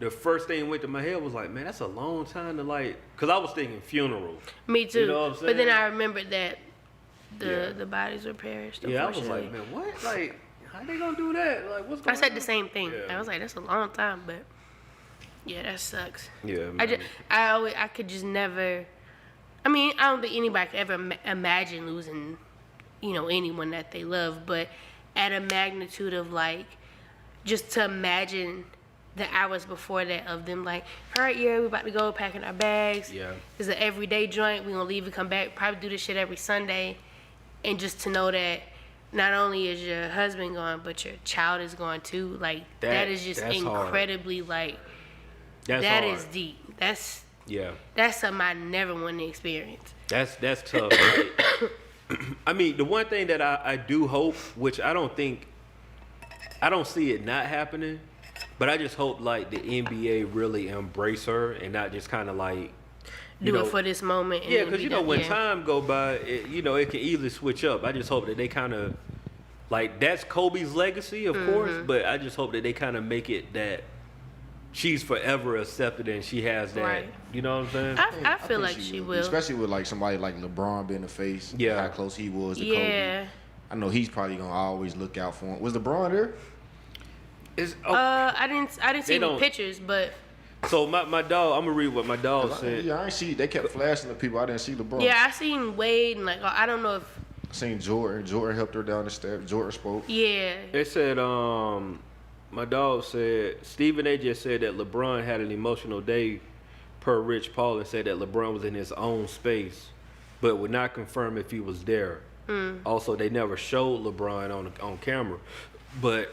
the first thing went to my head was like, man, that's a long time to like. Cause I was thinking funeral. Me too. You know what I'm but then saying? I remembered that the bodies were perished. Yeah, I was like, man, what? Like, how they gonna do that? Like, what's going on? I said the same thing. Yeah. I was like, that's a long time, but yeah, that sucks. Yeah, man. I could just never. I mean, I don't think anybody could ever imagine losing, anyone that they love, but at a magnitude of like, just to imagine the hours before that of them like, all right, yeah, we're about to go packing our bags. Yeah. It's an everyday joint. We're gonna leave and come back. Probably do this shit every Sunday, and just to know that not only is your husband gone, but your child is gone too. Like that is just incredibly hard. Like that's that hard. is deep. That's something I never want to experience. That's tough. Right? I mean, the one thing that I do hope, which I don't see it not happening, But I just hope like the NBA really embrace her and not just kind of like Do it for this moment. And yeah, then because be you know done. when Yeah. time go by, it can easily switch up. I just hope that they kind of like that's Kobe's legacy, of course, but I just hope that they kind of make it that she's forever accepted and she has that. Right. You know what I'm saying? I feel think like she will. Especially with like somebody like LeBron being the face. Yeah. How close he was to Yeah. Kobe. I know he's probably gonna always look out for him. Was LeBron there? I didn't see any don't- pictures, but So my dog, I'm gonna read what my dog said. Yeah, I ain't see. They kept flashing the people. I didn't see LeBron. yeah, I seen Wade and like I don't know if I seen Jordan. Jordan helped her down the steps. Jordan spoke. yeah. They said, my dog said, Stephen A. just said that LeBron had an emotional day per Rich Paul and said that LeBron was in his own space, but would not confirm if he was there. Also, they never showed LeBron on camera, but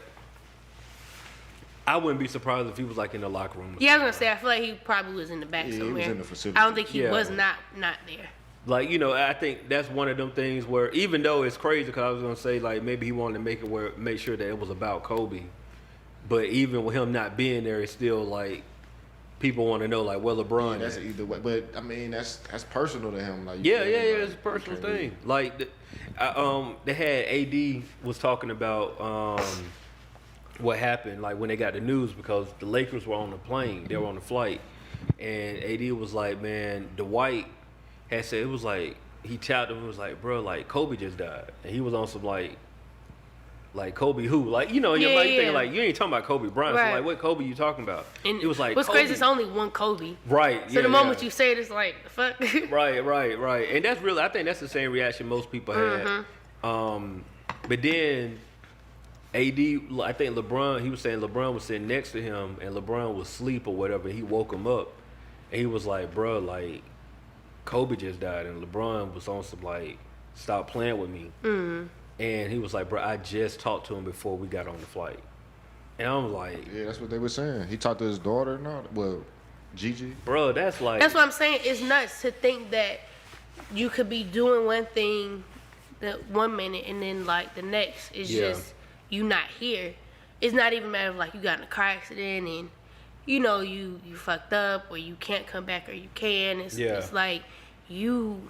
I wouldn't be surprised if he was like in the locker room. Yeah, I was gonna say I feel like he probably was in the back Yeah, he somewhere. was in the facility. I don't think he Yeah. was not there. Like, I think that's one of them things where even though it's crazy, because I was gonna say like maybe he wanted to make sure that it was about Kobe, but even with him not being there, it's still like people want to know like where LeBron. Yeah, that's at. either way. But I mean, that's personal to him. Like Yeah, you feel me? it's a Like, personal you can't thing. Like, they had AD was talking about what happened like when they got the news because the Lakers were on the plane, they were on the flight, and AD was like, man, Dwight had said it was like he tapped him and was like, bro, like Kobe just died, and he was on some like Kobe who, like in your Yeah, mind you yeah. thinking like you ain't talking about Kobe Bryant, Right. so like what Kobe you talking about? And it was like what's Kobe. crazy, it's only one Kobe. Right. So yeah, the moment yeah. you say it, it's like fuck. Right. And that's really, I think that's the same reaction most people had. But then AD, I think LeBron, he was saying LeBron was sitting next to him and LeBron was asleep or whatever. He woke him up and he was like, bro, like Kobe just died. And LeBron was on some like, stop playing with me. And he was like, bro, I just talked to him before we got on the flight. And I'm like, Yeah, that's what they were saying. He talked to his daughter and all. Well, Gigi. bro, that's like. That's what I'm saying. It's nuts to think that you could be doing one thing that 1 minute and then like the next is Yeah. just you not here. It's not even a matter of like you got in a car accident and you fucked up or you can't come back or you can. It's like you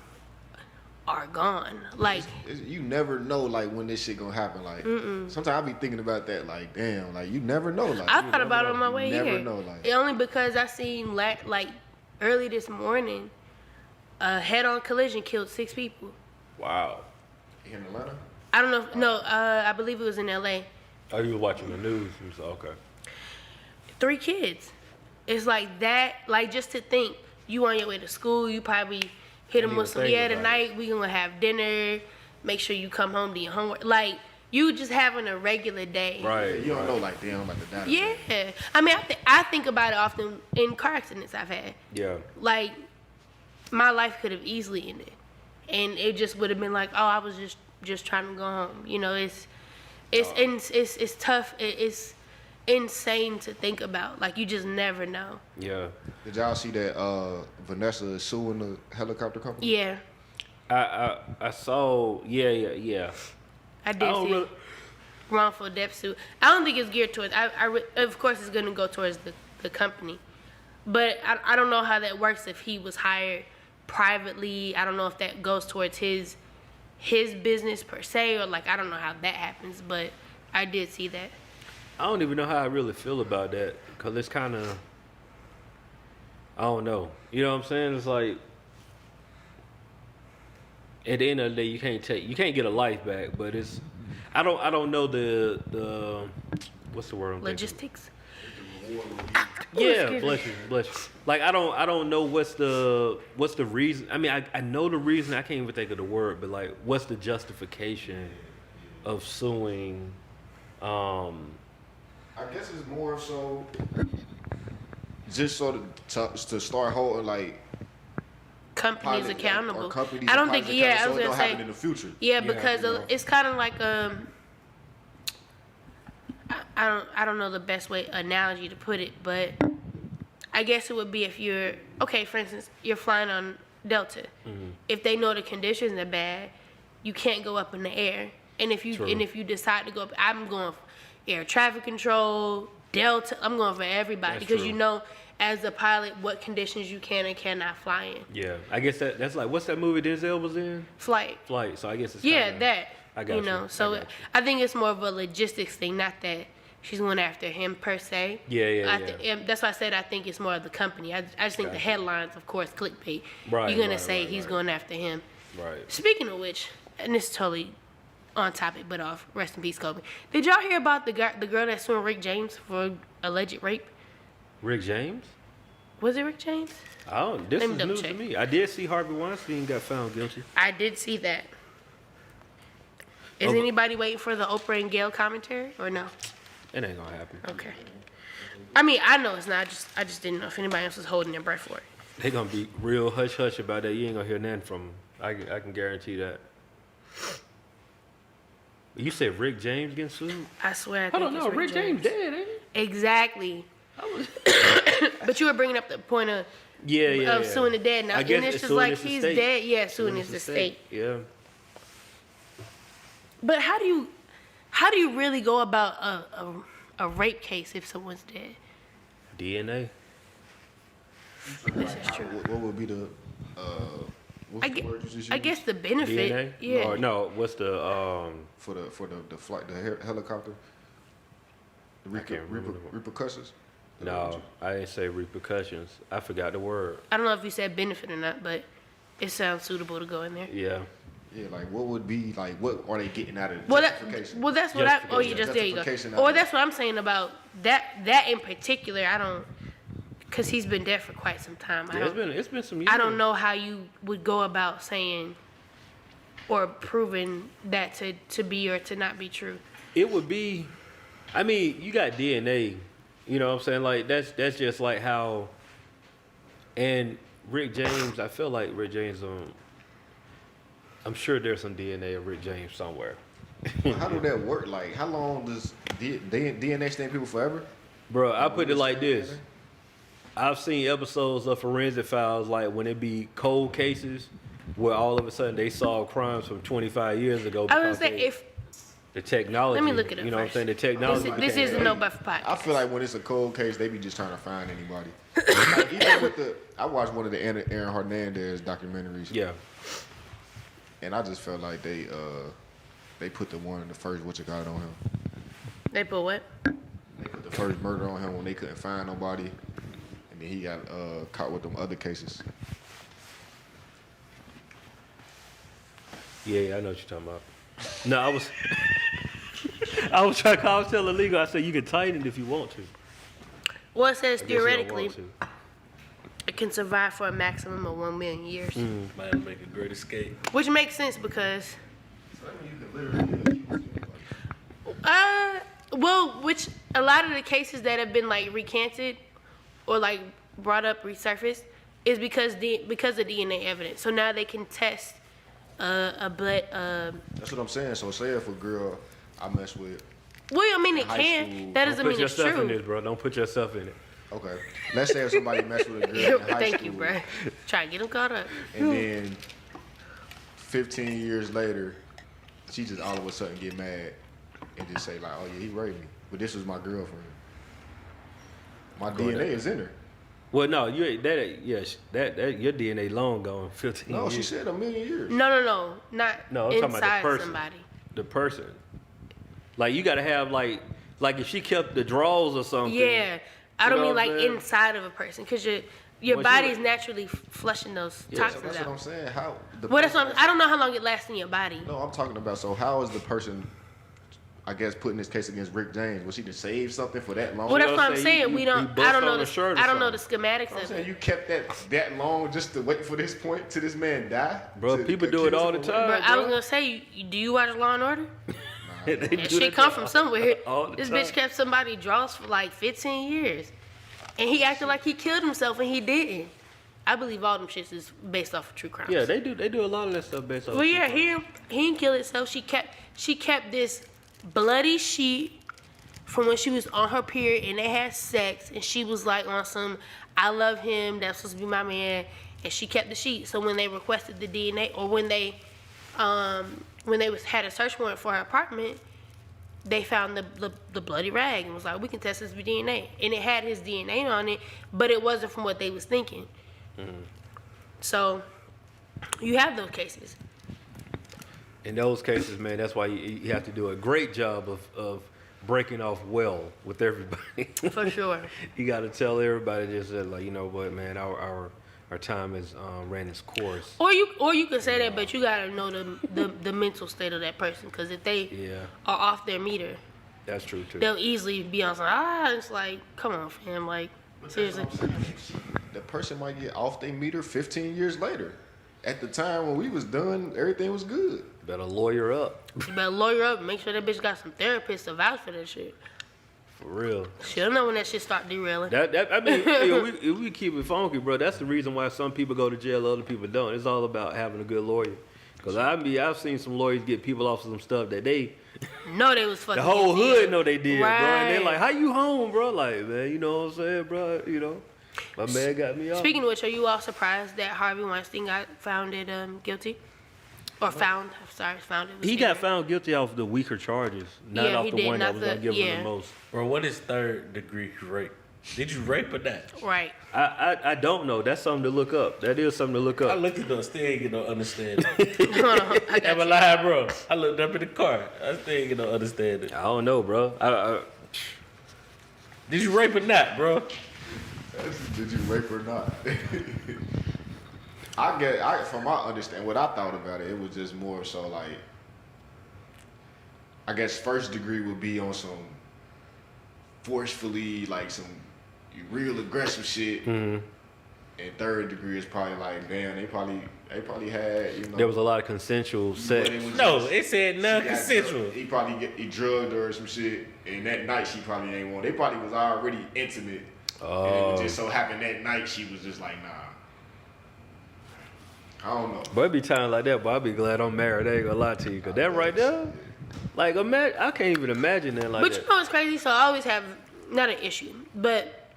are gone. Like You never know like when this shit gonna happen. Like sometimes I be thinking about that. Like damn, like you never know. Like I you thought never about it know. on my You way never here. know. Like Only because I seen like early this morning, a head-on collision killed 6 people. Wow. in Atlanta. I don't know. No, I believe it was in L.A. Oh, you were watching the news. You was okay. 3 kids. It's like that. Like just to think, you on your way to school, you probably hit them Didn't with even some. think Yeah, about tonight we gonna have dinner. Make sure you come home to your homework. Like you just having a regular day. Right. You don't know like damn I'm about to die. today. Yeah. I mean, I think about it often in car accidents I've had. Yeah. Like my life could have easily ended, and it just would have been like, oh, I was just trying to go home. It's tough. It's insane to think about. Like you just never know. Yeah. Did y'all see that Vanessa is suing the helicopter company? Yeah, I saw. Yeah. I did don't see really- wrongful death suit. I don't think it's geared towards. Of course, it's gonna go towards the company, but I don't know how that works if he was hired privately. I don't know if that goes towards his business per se, or like I don't know how that happens. But I did see that. I don't even know how I really feel about that because it's kind of. I don't know. You know what I'm saying? It's like. At the end of the day, you can't get a life back, but it's. I don't know the what's the word I'm thinking? Logistics. Yeah, excuse bless you. Like I don't know what's the reason. I mean, I know the reason. I can't even think of the word, but like, what's the justification of suing? I guess it's more so just so to start holding like Companies pilot, accountable. or companies I don't and think. pilots Yeah, I accountable was so it gonna don't happen say. in the future. Yeah, because you know? it's kind of like I don't know the best analogy to put it, but I guess it would be if you're okay. For instance, you're flying on Delta. Mm-hmm. If they know the conditions are bad, you can't go up in the air. And if you True. decide to go up, I'm going air traffic control, Delta. I'm going for everybody That's because true. you know, as a pilot, what conditions you can and cannot fly in. Yeah, I guess that's like what's that movie Denzel was in? Flight. So I guess it's Yeah, kinda, that. I got you know, so I think it's more of a logistics thing, not that she's going after him per se. Yeah. That's why I said I think it's more of the company. I just think the headlines, of course, clickbait. Right, You're gonna right, say right, he's right. going after him. Right. Speaking of which, and this is totally on topic, but off. Rest in peace, Kobe. Did y'all hear about the girl that sued Rick James for alleged rape? Rick James? Was it Rick James? I don't. This Let me is double news check. to me. I did see Harvey Weinstein got found guilty. I did see that. Is Okay. anybody waiting for the Oprah and Gayle commentary or no? It ain't gonna happen. Okay. I mean, I know it's not. I just didn't know if anybody else was holding their breath for it. They gonna be real hush hush about that. You ain't gonna hear nothing from them. I can guarantee that. You said Rick James getting sued? I swear. I Hold think on, it's no, Rick James dead, ain't he? Exactly. But you were bringing up the point of Yeah. suing the dead. Now, I and guess it's it's just suing like his he's estate. dead. Yeah, suing his estate. Yeah. But how do you really go about a rape case if someone's dead? DNA. This is true. What would be the what's the word you just used? I guess the benefit. DNA? Yeah. Or no, what's the for the flight, the helicopter, the can't remember the word. repercussions. No, I didn't say repercussions. I forgot the word. I don't know if you said benefit or not, but it sounds suitable to go in there. Yeah. Yeah, like what would be like? What are they getting out of the Well, justification? that's what I. Oh, you Justification. just there you go. Justification Or out that's what I'm saying about that in particular. I don't, because he's been dead for quite some time. Yeah, it's been some years. I don't know how you would go about saying or proving that to be or to not be true. It would be, I mean, you got DNA, you know what I'm saying? Like, that's just like how, and Rick James, I feel like Rick James, I'm sure there's some DNA of Rick James somewhere. Well, how do that work? Like, how long does DNA stay in people forever? Bro, I put it like this. I've seen episodes of Forensic Files, like when it be cold cases, where all of a sudden they solve crimes from 25 years ago. I was because gonna say if the technology. Let me look it up You know what I'm first. saying? The technology. this is a no buff podcast. I feel like when it's a cold case, they be just trying to find anybody. Like, even with I watched one of the Aaron Hernandez documentaries. Yeah. And I just felt like they put the first what you got on him. They put what? They put the first murder on him when they couldn't find nobody, and then he got caught with them other cases. Yeah, I know what you're talking about. No, I was I was telling Lingo, I said you can tighten it if you want to. Well, it says I guess you don't theoretically want to. it can survive for a maximum of 1 million years, Might make a great escape. which makes sense because which a lot of the cases that have been like recanted or like brought up resurfaced is because of DNA evidence. So now they can test a blood. That's what I'm saying. So say if a girl I mess with, Well, I mean it high can. school. That Don't doesn't put mean it's yourself in true. this, bro. Don't put yourself in it. okay, let's say if somebody messed with a girl in high Thank school, you, bro. Try to get them caught up. and then 15 years later, she just all of a sudden get mad and just say like, "Oh yeah, he raped me," but this was my girlfriend. My DNA is in her. Well, no, your DNA long gone. 15 No, years. she said 1 million years. No, not No, I'm talking about the inside person. somebody. The person. Like you gotta have like if she kept the drawers or something. Yeah, I don't You know mean what like I'm saying? inside of a person, because your Well, she body's would- naturally flushing those Yeah, So toxins that's what I'm out. saying. How? The Well, that's person what I don't know how long it lasts in your body. No, I'm talking about. So how is the person, I guess, putting this case against Rick James? Was she to save something for that long? Well, that's You what know I'm what I'm saying. saying? We You don't. bust I don't know on the. a shirt or I don't know the something. schematics I'm of saying it. you kept that long just to wait for this point till this man die. Bro, To people do it accuse all him the of time. But I was bro. gonna say, do you watch Law and Order? They That do shit that come from somewhere. all the This time. bitch kept somebody draws for like 15 years, and he acted like he killed himself, and he didn't. I believe all them shits is based off of true crimes. Yeah, they do a lot of that stuff based on. Well, yeah, he didn't kill himself. She kept this bloody sheet from when she was on her period and they had sex, and she was like on some, I love him, that's supposed to be my man, and she kept the sheet. So when they requested the DNA, or when they had a search warrant for her apartment, they found the bloody rag and was like, we can test his DNA. And it had his DNA on it, but it wasn't from what they was thinking. So you have those cases. In those cases, man, that's why you have to do a great job of breaking off well with everybody. For sure. You got to tell everybody just that, like, you know what, man, our time has ran its course. Or you can say that, but you gotta know the mental state of that person, because if they are off their meter, that's true too. They'll easily be on some. It's like, come on, fam, like seriously. The person might get off their meter 15 years later. At the time when we was done, everything was good. Better lawyer up. You better lawyer up. Make sure that bitch got some therapists to vouch for that shit. For real. She'll know when that shit start derailing. I mean, if we keep it funky, bro, that's the reason why some people go to jail, other people don't. It's all about having a good lawyer. Because I've seen some lawyers get people off of some stuff that they... No, they was fucking... The whole hood know they did, right. bro. And they like, how you home, bro? Like, man, you know what I'm saying, bro? You know, my man got me off. Speaking of which, are you all surprised that Harvey Weinstein got found guilty? Or found it. He got found guilty off the weaker charges, not off the one that was going to give him the most. Bro, what is third degree rape? Did you rape or not? Right. I don't know. That's something to look up. That is something to look up. I looked at those, still ain't get no understanding. I got I'm a lie, bro. I looked up in the car. I still ain't get no understanding. I don't know, bro. Did you rape or not, bro? Did you rape or not? From my understanding, what I thought about it, it was just more so like, I guess first degree would be on some forcefully, like some real aggressive shit. Mm-hmm. And third degree is probably like, damn, they probably had, you know. There was a lot of consensual sex. It said non-consensual. He drugged her or some shit, and that night she probably ain't want. They probably was already intimate. Oh. And it just so happened that night she was just like, nah. I don't know. But it be times like that, but I'll be glad I'm married. I ain't gonna lie to you. Cause that right there, like, I can't even imagine that like that. But you know what's crazy? So I always have, not an issue, but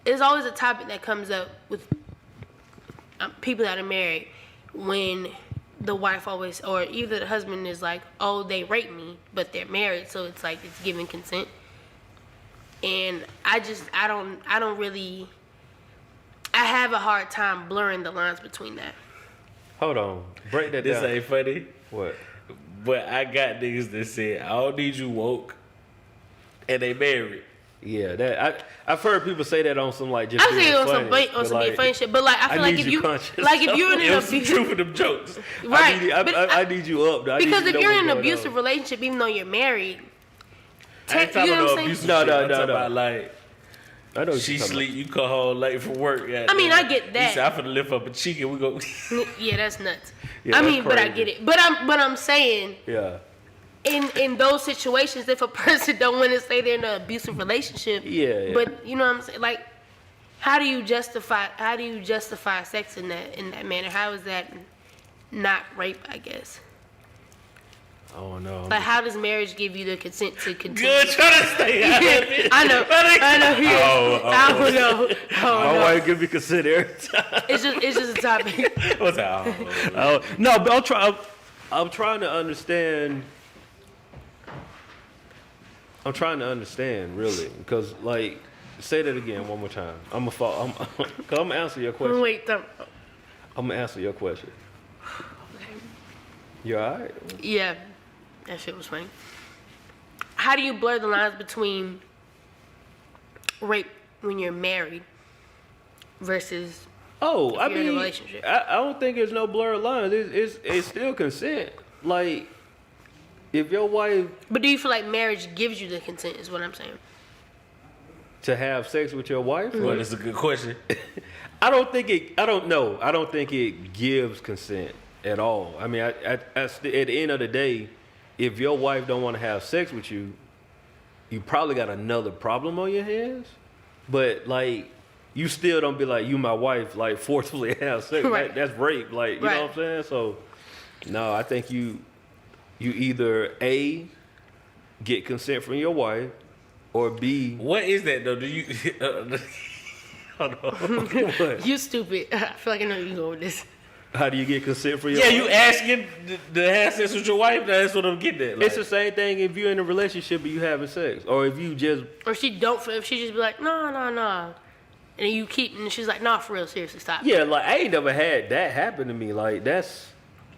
it's always a topic that comes up with people that are married when the wife always, or either the husband is like, oh, they raped me, but they're married, so it's like it's giving consent. And I have a hard time blurring the lines between that. Hold on. Break that down. This ain't funny. What? But I got niggas that said, I don't need you woke. And they married. Yeah, I've heard people say that on some like just. I've seen on some being funny shit, but like I feel like if you're in an abusive, truth of them jokes, right? I need you up though. Because if you're in an abusive relationship, even though you're married, I ain't talking about abusive. No. About like. I know she sleep. You come home late from work. I mean, I get that. He said, I'm finna lift up a cheek and we go. Yeah, that's nuts. Yeah, I mean, but I get it. But I'm saying. Yeah. In those situations, if a person don't want to say they're in an abusive relationship, yeah. But you know what I'm saying? Like, how do you justify sex in that manner? How is that not rape? I guess. Oh no. Like, how does marriage give you the consent to continue? Good, trying to stay out of it. I know. I don't know. My wife give me consent every time. It's just a topic. What's that? No, but I'm trying to understand. I'm trying to understand, really, because like, say that again one more time. I'm gonna answer your question. Wait, I'm gonna answer your question. You alright? Yeah, that shit was funny. How do you blur the lines between rape when you're married versus if you're in a relationship? I don't think there's no blurred lines. It's still consent. Like, if your wife... But do you feel like marriage gives you the consent is what I'm saying? To have sex with your wife? Well, that's a good question. I don't think it gives consent at all. I mean, at the end of the day, if your wife don't want to have sex with you, you probably got another problem on your hands. But, like, you still don't be like, you my wife, like, forcefully have sex. Right. That's rape. Like, you know what I'm saying? So, no, I think you either A, get consent from your wife, or B... What is that, though? Do you... Hold on. You stupid. I feel like I know you go with this. How do you get consent for your? Yeah, you asking to have sex with your wife. That's what I'm getting at. Like, It's the same thing if you're in a relationship and you having sex, or if you just. Or if she just be like, no. And then you keep, and she's like, nah, for real, seriously, stop. Yeah, like I ain't never had that happen to me. Like that's,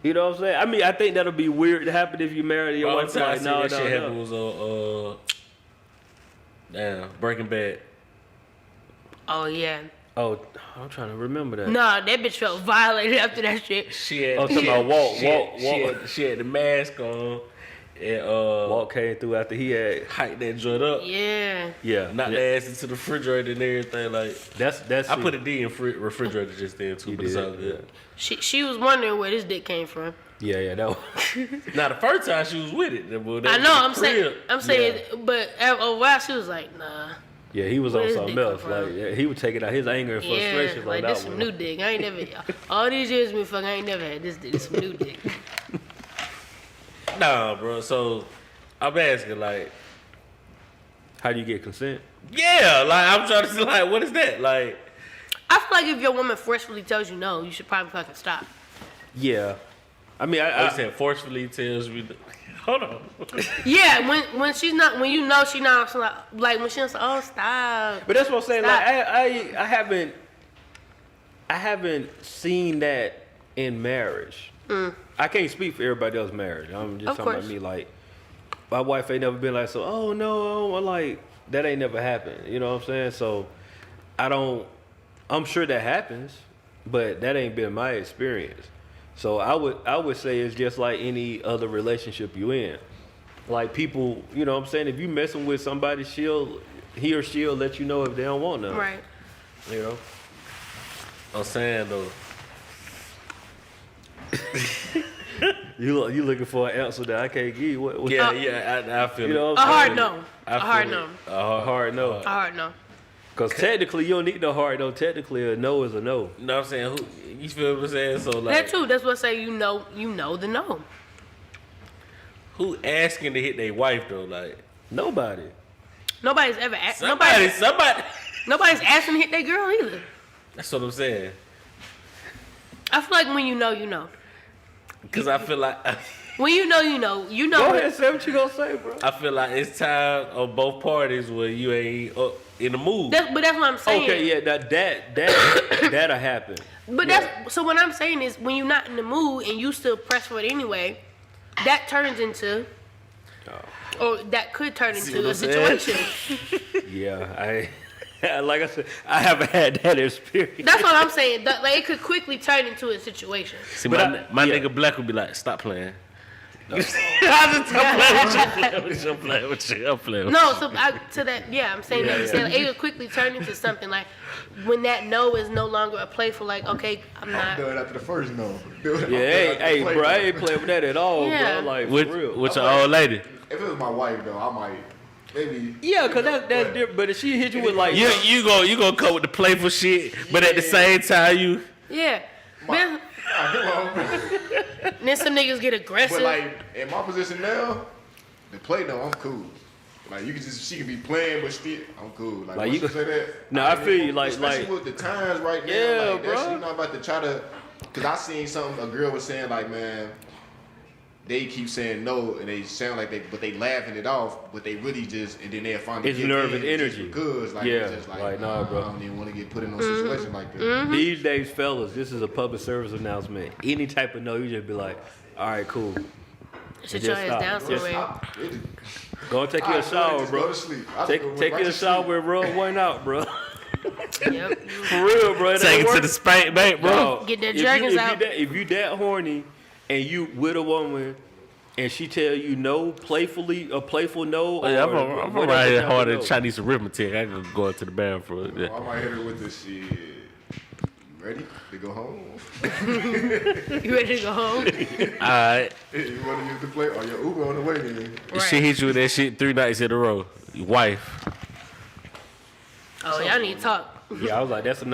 you know what I'm saying? I mean, I think that'll be weird to happen if you married your wife. Like, no, that shit happened was on Breaking Bad. Oh, yeah. Oh, I'm trying to remember that. Nah, that bitch felt violated after that shit. She had, talking about Walt. She had the mask on, and Walt came through after he had hiked that joint up. Yeah. Knocked the ass into the refrigerator and everything. Like that's. I put a D in refrigerator just then too, but it's all good. She was wondering where this dick came from. Yeah, that was. Now the first time she was with it, I know. I'm saying, but after a while she was like, nah. Yeah, he was Where on his something dick else. come Like from? he was taking out his anger and frustration Yeah, on like that this one. some new dick. I ain't never. All these years we fucking, I ain't never had this dick. This some new dick. Nah, bro. So I'm asking, like, How do you get consent? yeah, like I'm trying to see, like, what is that? Like, I feel like if your woman forcefully tells you no, you should probably fucking stop. Yeah, I mean, I said forcefully tells me. Hold on. Yeah, when she's not, when you know she's not, like when she's like, oh stop. But that's what I'm saying. Stop. Like I haven't seen that in marriage. I can't speak for everybody else's marriage. I'm just Of talking course. about me. Like my wife ain't never been like, so oh no, like that ain't never happened. You know what I'm saying? So I'm sure that happens, but that ain't been my experience. So I would say it's just like any other relationship you in. Like people, you know what I'm saying? If you messing with somebody, he or she'll let you know if they don't want nothing. Right. You know? I'm saying though. You looking for an answer that I can't give you. What, I feel you know it. what I'm A hard saying? no. I A hard feel no. it. A hard no. A hard no. Because technically, you don't need no hard no. Technically, a no is a no. You know what I'm saying? You feel what I'm saying? So like, That too. That's what I say. You know the no. who asking to hit their wife though? Like Nobody. Nobody's ever asked. somebody. Nobody's asking to hit their girl either. That's what I'm saying. I feel like when you know, you know. Cause I feel like When you know, you know. You know. Go ahead, say what you gonna say, bro. I feel like it's time on both parties where you ain't in the mood. But that's what I'm saying. Okay, yeah, that'll happen. But that's so. What I'm saying is, when you're not in the mood and you still press for it anyway, that turns into, or that could turn into what a I'm saying? situation. Yeah, like I said, I haven't had that experience. That's what I'm saying. Like it could quickly turn into a situation. See, But my yeah. nigga Black would be like, stop playing. I'm playing with you. No, so to that, yeah, I'm saying that instead, it could quickly turn into something like when that no is no longer a playful. Like, okay, I'm not. done after the first no. Yeah, hey, bro, I ain't playing with that at all, Yeah. bro. Like, With for real. your old lady. If it was my wife though, I might maybe. Yeah, cause that's different. But if she hit you with like, You gonna come with the playful shit, but at the same time you. Yeah. Then some niggas get aggressive. But like in my position now, the play though, I'm cool. Like she can be playing, but still, I'm cool. Like once you say that. No, I feel you. Like, especially with the times right now. Yeah, like, bro. You're not about to try to. Cause I seen something a girl was saying like, man, they keep saying no and they sound like they laughing it off, but they really just and then they'll finally It's give nerve in and energy. Because like Yeah, it's just like, nah, bro. I don't even want to get put in no situation like that. Mm-hmm. these days, fellas, this is a public service announcement. Any type of no, you just be like, all right, cool. Sit just your ass stop. down Just somewhere. Go and take you a shower, Just bro. go to sleep. Take you a shower and rub one out, bro. Yep. For real, bro. Take it to the spank bank, bro. Dog, Get their if jerkins you out. If you that horny and you with a woman and she tell you no, a playful no, Yeah, or I'm whatever right here type hard of at no. Chinese arithmetic. I can go into the bathroom. Yeah. I might hit her with this shit. You ready to go home? You ready to go home? Alright. You want to use the play? Oh, your Uber on the way then. Right. She hit you with that shit 3 nights in a row. Your wife. Oh, y'all need to talk. Yeah, I was like, that's a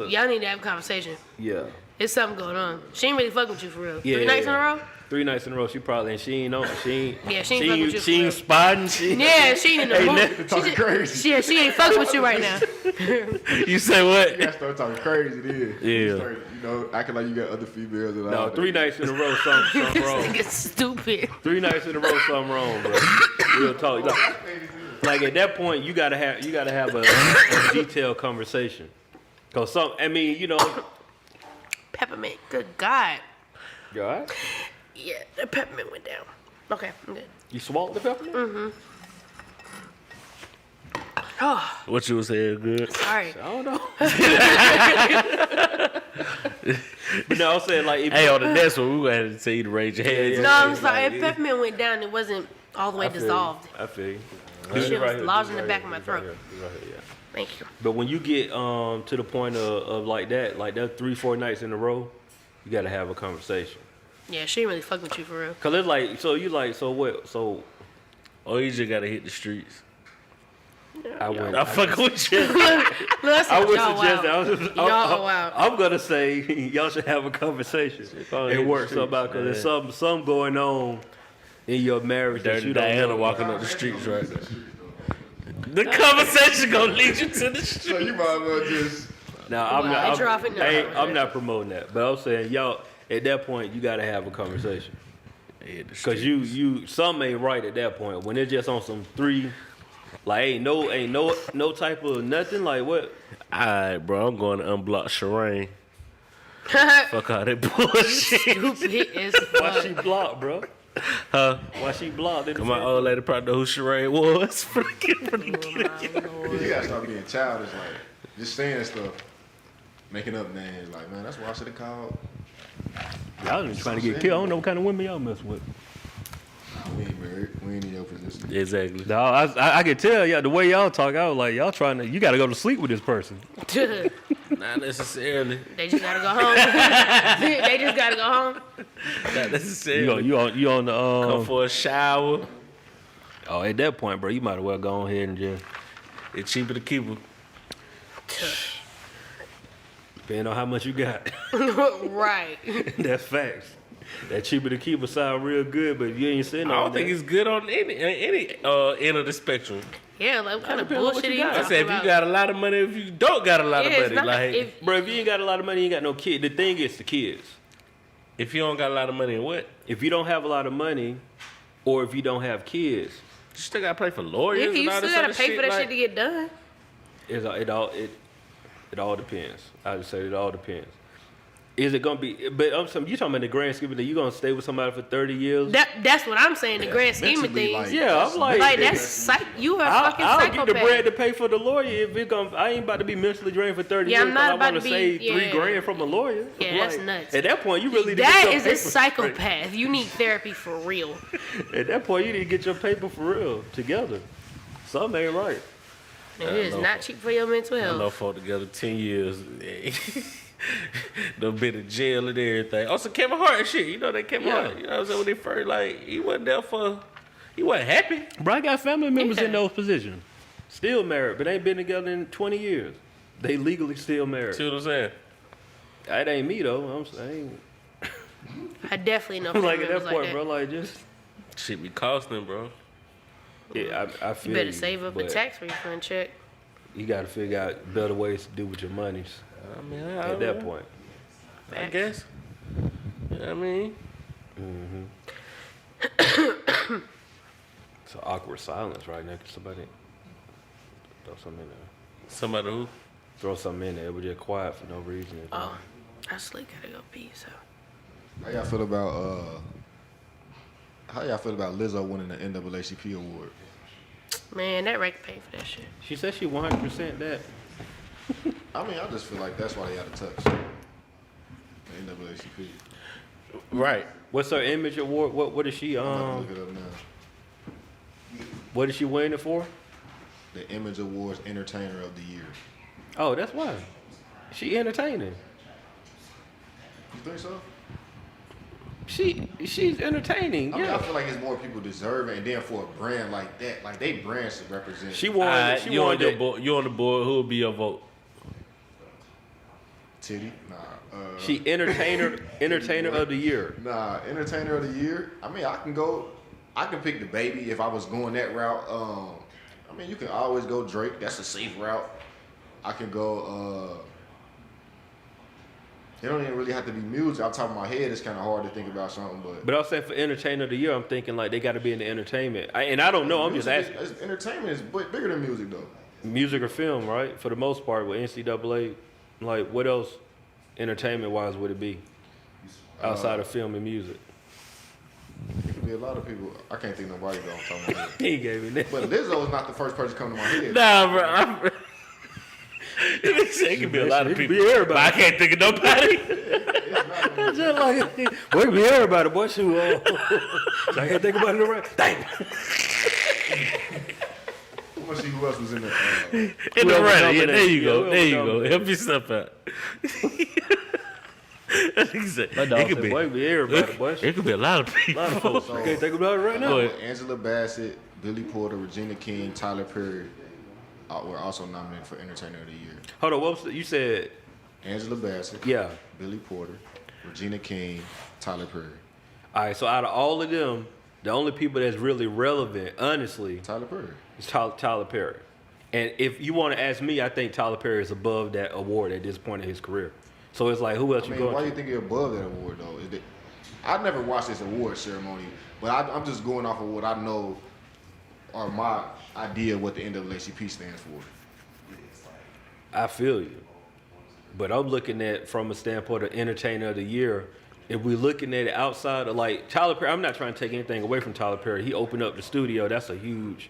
Y'all need to have a conversation. yeah. It's something going on. She ain't really fucking with you for real. Yeah, 3 nights in a row? 3 nights in a row, she probably and she ain't fuck with you. She ain't spotting. Yeah, she in the mood. Talking crazy. She ain't fucking with you right now. You say what? You gotta start talking crazy then. Yeah. You start, acting like you got other females. And No, 3 nights in a row, something wrong. This nigga's stupid. 3 nights in a row, something wrong, bro. Real talk. Like at that point, you gotta have a detailed conversation. Cause Peppermint. Good God. You all right? Yeah, the peppermint went down. Okay, I'm good. You swallowed the peppermint? Mm-hmm. Oh, What you was saying, good? sorry. I don't know. But no, I'm saying like, if Hey, on the next one, we gonna have to tell you to raise your hands. No, I'm sorry. If peppermint went down, it wasn't all the way I feel dissolved. you. I feel you. Shit was here, lodged in the right back here, of my right throat. here, right here, yeah. Thank you. But when you get to the point of like that 3-4 nights in a row, you gotta have a conversation. Yeah, she ain't really fucking with you for real. Cause it's like, so what? So Oh, you just gotta hit the streets. I went. I fuck with you. Listen, I would y'all suggest wild. Y'all wild. I'm gonna say y'all should have a conversation and work something out because there's something going on in your marriage that Dirty you don't Diana know. walking up the streets right now. The conversation gonna lead you to the So street. you might as well just. Now I'm Well, I drop it not. now. I'm not promoting that, but I'm saying y'all at that point you gotta have a conversation because you something ain't right at that point when it's just on some 3. Like ain't no type of nothing like what. Alright, bro, I'm going to unblock Shireen. Fuck all that bullshit. Stupid as Why she fuck. blocked, bro? Huh? Why she blocked? Cause my old lady probably know who Shireen was. Oh, my Lord. You gotta start being childish, like just saying stuff, making up names. Like, man, that's why I should have called. Y'all just trying to get killed. I don't know what kind of women y'all mess with. We ain't married. We ain't in your position. Exactly. No, I can tell y'all the way y'all talk. I was like, y'all trying to. You got to go to sleep with this person. Not necessarily. They just gotta go home. They just gotta go home. Not necessarily. You on the Come for a shower. Oh, at that point, bro, you might as well go ahead and just. It's cheaper to keep them. Depending on how much you got. Right. That's facts. That cheaper to keep a sound real good, but if you ain't sitting I on don't think that. it's good on any end of the spectrum. Yeah, like what kind of depends on what bullshit are you you got. I talking said if about? you got a lot of money, if you don't got a lot of Yeah, it's money, not- like if- Bro, if you ain't got a lot of money, you ain't got no kid. The thing is the kids. if you don't got a lot of money, in what? If you don't have a lot of money, or if you don't have kids, You still gotta pay for lawyers Yeah, and you all still this gotta other pay shit. for that like, shit to get done. it all depends. I just say it all depends. Is it gonna be? But you talking about the grand scheme of things? You gonna stay with somebody for 30 years? That's what I'm saying. The grand scheme of mentally, things. like- Yeah, I'm like, Like that's you are a fucking I'll psychopath. get the bread to pay for the lawyer if it gonna. I ain't about to be mentally drained for 30 Yeah, years. I'm not 'cause about I want to to save be- $3 yeah. grand from a lawyer. Yeah, that's nuts. At that point, you really need to That get your is a paper straight. psychopath. You need therapy for real. At that point, you need to get your paper for real together. Something ain't right. It is not cheap for your mental I know health. folk together 10 years. Done been in jail and everything. Also, Kevin Hart and shit. You know that Kevin Yeah. Hart. You know what I'm saying? When they first, like, he wasn't there for. He wasn't happy. Bro, I got family members Yeah. in those positions. Still married, but ain't been together in 20 years. They legally still married. See what I'm saying? That ain't me though. I'm saying, I definitely know family like at members that point, like bro, like just Shit be costing, bro. yeah, I feel You better save up a but tax refund check. You got to figure out better ways to do with your monies I mean, at that point. I guess. You know what I mean? It's an awkward silence right now. 'Cause somebody throw something in there. Somebody who? Throw something in there. It was just quiet for no reason. Oh, I still gotta go pee. So How y'all feel about Lizzo winning the NAACP award? man, that record paid for that shit. She said she 100% that. I mean, I just feel like that's why they had to touch the NAACP. Right. What's her image award? What is she I'm about to look it up now. what is she winning it for? The Image Awards Entertainer of the Year. Oh, that's why. She entertaining. You think so? She's entertaining. I mean, I Yeah. feel like it's more people deserve it, and then for a brand like that, like they brand should represent. She won. She you won on your board? You on the board? Who will be your vote? Titty? Nah. She entertainer of the year. Nah, entertainer of the year. I mean, I can pick the baby if I was going that route. I mean, you can always go Drake. That's a safe route. I can go. It don't even really have to be music. Off the top of my head, it's kind of hard to think about something. But I was saying for entertainer of the year, I'm thinking like they got to be in the entertainment. And I don't know. I'm just asking. Entertainment is bigger than music, though. Music or film, right? For the most part, with NCAA, like what else, entertainment wise, would it be outside of film and music? It could be a lot of people. I can't think nobody though. Off the top of my head. He gave me that. But Lizzo is not the first person coming to my head. Nah, bro. It could be a lot of people. Be everybody. But I can't think of nobody. Just like, boy, it could be everybody. Boy, shoot. I can't think about it right. Dang. Let's see who else was in there. In the running. Yeah, there you go. There you go. Help yourself out. It could be. Boy, it could be everybody. Boy. It could be a lot of people. A lot of folks. I can't think about it right now. Angela Bassett, Billy Porter, Regina King, Tyler Perry were also nominated for Entertainer of the Year. Hold on, what was you said? Angela Bassett, yeah, Billy Porter, Regina King, Tyler Perry. All right, so out of all of them, the only people that's really relevant, honestly, Tyler Perry. is Tyler Perry. And if you want to ask me, I think Tyler Perry is above that award at this point in his career. So it's like, who else you going why to? you think you're above that award, though? I've never watched this award ceremony, but I'm just going off of what I know or my idea of what the NAACP stands for. I feel you. But I'm looking at from a standpoint of entertainer of the year. If we're looking at it outside of like Tyler Perry, I'm not trying to take anything away from Tyler Perry. He opened up the studio. That's a huge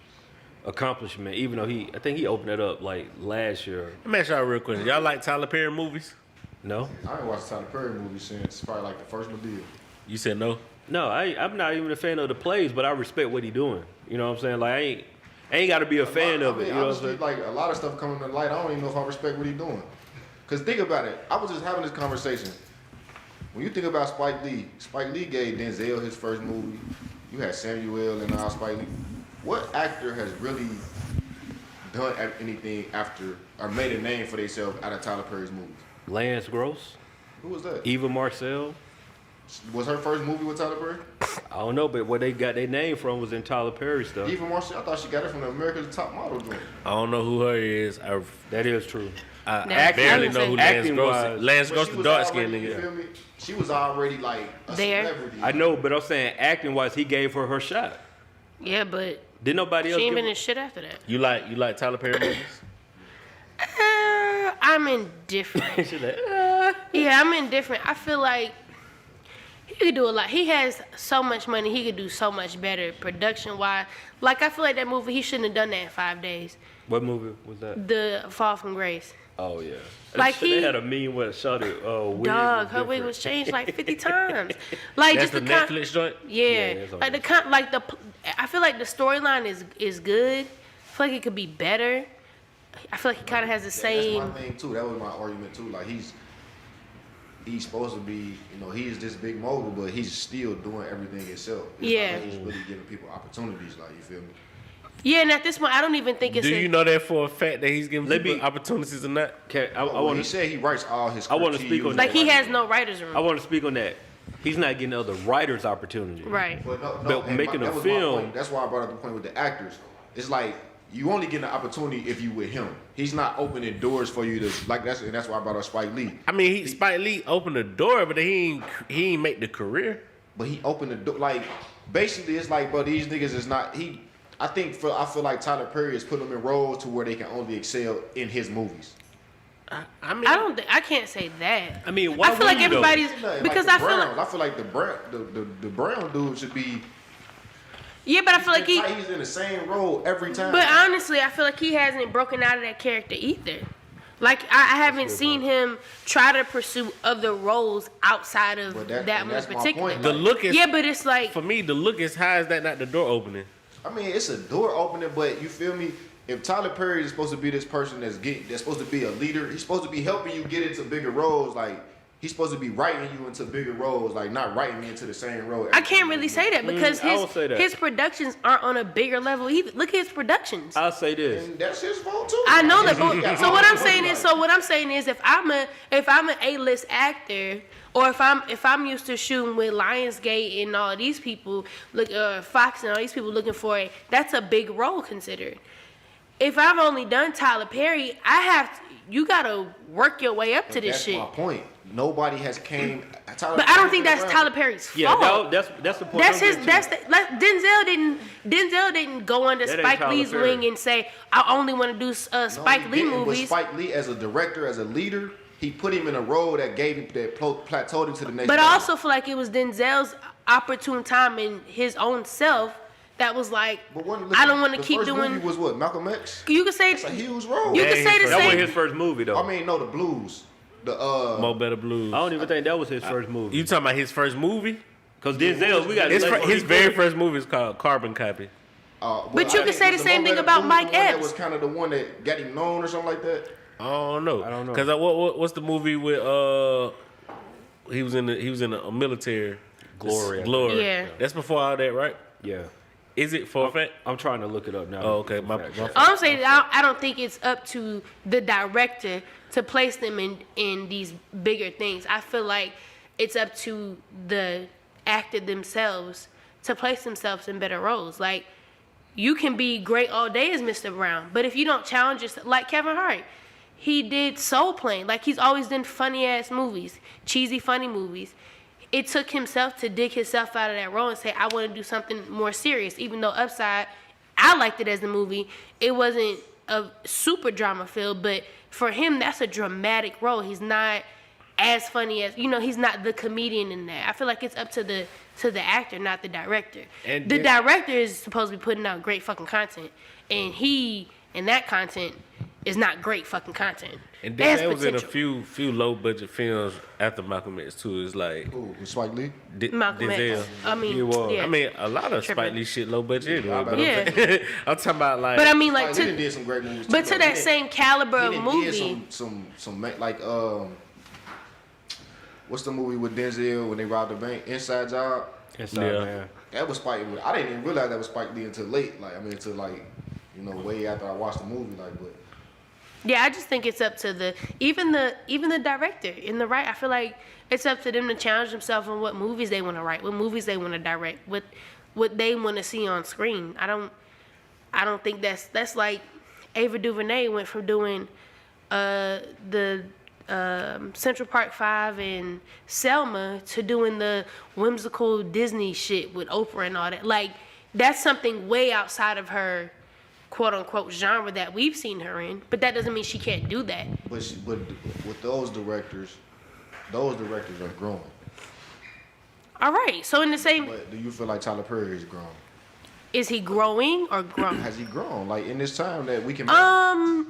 accomplishment. Even though I think he opened it up like last year. Let me ask y'all a real question. Y'all like Tyler Perry movies? No. I ain't watched a Tyler Perry movie since probably like the first Medea. You said no? No, I'm not even a fan of the plays, but I respect what he's doing. You know what I'm saying? Like I ain't got to be a fan of it. You know what I'm saying? Like a lot of stuff coming to light, I don't even know if I respect what he's doing. Cause think about it. I was just having this conversation. When you think about Spike Lee gave Denzel his first movie. You had Samuel and now Spike Lee. What actor has really done anything after or made a name for themselves out of Tyler Perry's movies? Lance Gross. Who was that? Eva Marcel. Was her first movie with Tyler Perry? I don't know, but where they got their name from was in Tyler Perry stuff. Eva Marcel, I thought she got it from the America's Top Model joint. I don't know who her is. That is true. I barely know who Lance Gross is. Lance Gross, the dark skinned You nigga. feel me? She was already like a celebrity. I know, but I'm saying acting wise, he gave her shot. Yeah, but Didn't nobody else? she ain't give been in shit after that. You like Tyler Perry movies? I'm indifferent. Yeah, I'm indifferent. I feel like he could do a lot. He has so much money. He could do so much better production-wise. Like, I feel like that movie, he shouldn't have done that in 5 days. What movie was that? The Fall from Grace. Oh, yeah. Like they had a meme where Shawty wig Dog, was her wig different. was changed like 50 times. Like That's just the the Netflix joint? Yeah, that's on like Netflix. I feel like the storyline is good. I feel like it could be better. I feel like he kind of has the same. That's my thing too. That was my argument too. Like he's supposed to be, he's this big mogul, but he's still doing everything himself. It's Yeah. not like he's really giving people opportunities. Like you feel me? Yeah, and at this point, I don't even think it's. Do you know that for a fact that he's giving Let people me- opportunities or not? I Well, want he to. said he writes all his. I wanna scripts. speak on uses Like he writing has room. no writers room. I want to speak on that. He's not getting other writers opportunity. Right. But But making that a was my film- point. That's why I brought up the point with the actors. It's like you only get an opportunity if you with him. He's not opening doors for you to like. And that's why I brought up Spike Lee. I mean, Spike Lee opened the door, but he ain't make the career. But he opened the door. Like basically, it's like, bro, these niggas is not. I feel like Tyler Perry is putting them in roles to where they can only excel in his movies. I mean, I can't say that. I mean, why I feel like would you, though? everybody's because like I feel like I feel like the Brown dude should be. yeah, but I feel like he's in the same role every time. But honestly, I feel like he hasn't broken out of that character either. Like I haven't seen him try to pursue other roles outside of But that and one that's my particular. point. the look is Yeah, but it's like for me. The look is how is that not the door opening? I mean, it's a door opener, but you feel me? If Tyler Perry is supposed to be this person that's supposed to be a leader, he's supposed to be helping you get into bigger roles. Like He's supposed to be writing you into bigger roles, like not writing me into the same role. I can't really say that because I won't say that. his productions aren't on a bigger level either. Look at his productions. I'll say this. And that's his fault too. I know that. He got But, so all what the I'm saying money, is, like- if I'm an A-list actor, or if I'm used to shooting with Lionsgate and all of these people, Fox and all these people looking for it, that's a big role considered. If I've only done Tyler Perry, you gotta work your way up to this shit. That's my point. Nobody has came. But I don't think that's Tyler Perry's fault. Yeah, that's the point. That's his. Denzel didn't go under That ain't Spike Tyler Lee's Perry. wing and say, I only want to do Spike Lee But movies. Spike Lee, as a director, as a leader, he put him in a role that gave him that plateaued him to the next. But level. I also feel like it was Denzel's opportune time in his own self that was like, I don't want to keep doing. The first movie was what, Malcolm X? You could say It's a huge role. You could say the That was same. his first movie though. I mean, no, the Blues. The Mo Better Blues. I don't even think that was his first movie. You talking about his first movie? Because Denzel, we got His very first movie is called Carbon Copy. But you could say the same thing about Mike That Epps. was kind of the one that got him known or something like that. I don't know. Because what's the movie with he was in a military Glory. Glory. Yeah. That's before all that, right? Yeah. Is it for a fact? I'm trying to look it up now. Oh, okay. My All I'm saying is I don't think it's up to the director to place them in these bigger things. I feel like it's up to the actor themselves to place themselves in better roles. Like, you can be great all day as Mr. Brown, but if you don't challenge yourself, like Kevin Hart, he did Soul Plane. Like, he's always done funny ass movies, cheesy funny movies. It took himself to dig himself out of that role and say, I want to do something more serious. Even though Upside, I liked it as a movie. It wasn't a super drama filled, but for him, that's a dramatic role. He's not as funny as, he's not the comedian in that. I feel like it's up to the actor, not the director. And the director is supposed to be putting out great fucking content, and that content is not great fucking content. And That's then was in a potential. few low budget films after Malcolm X too. It's like Ooh, with Spike Lee. Malcolm Denzel. X. I mean, He was. yeah. I mean, a lot of Tripping. Spike Lee shit low budget anyway. But Yeah. I'm talking about like. But I mean, like, Spike Lee did some great movies. but too, to though. that same caliber He of done movie, did some like what's the movie with Denzel when they robbed the bank? Inside Job. Inside Yeah. Man. That was Spike Lee. I didn't even realize that was Spike Lee until late. Like, I mean, until way after I watched the movie. Like, but yeah, I just think it's up to even the director in the right. I feel like it's up to them to challenge themselves on what movies they want to write, what movies they want to direct, what they want to see on screen. I don't think that's like Ava DuVernay went from doing the Central Park 5 and Selma to doing the whimsical Disney shit with Oprah and all that. Like, that's something way outside of her quote unquote genre that we've seen her in, but that doesn't mean she can't do that. but with those directors are growing. All right, so in the same, But do you feel like Tyler Perry is growing? is he growing or grown? Has he grown? Like in this time that we can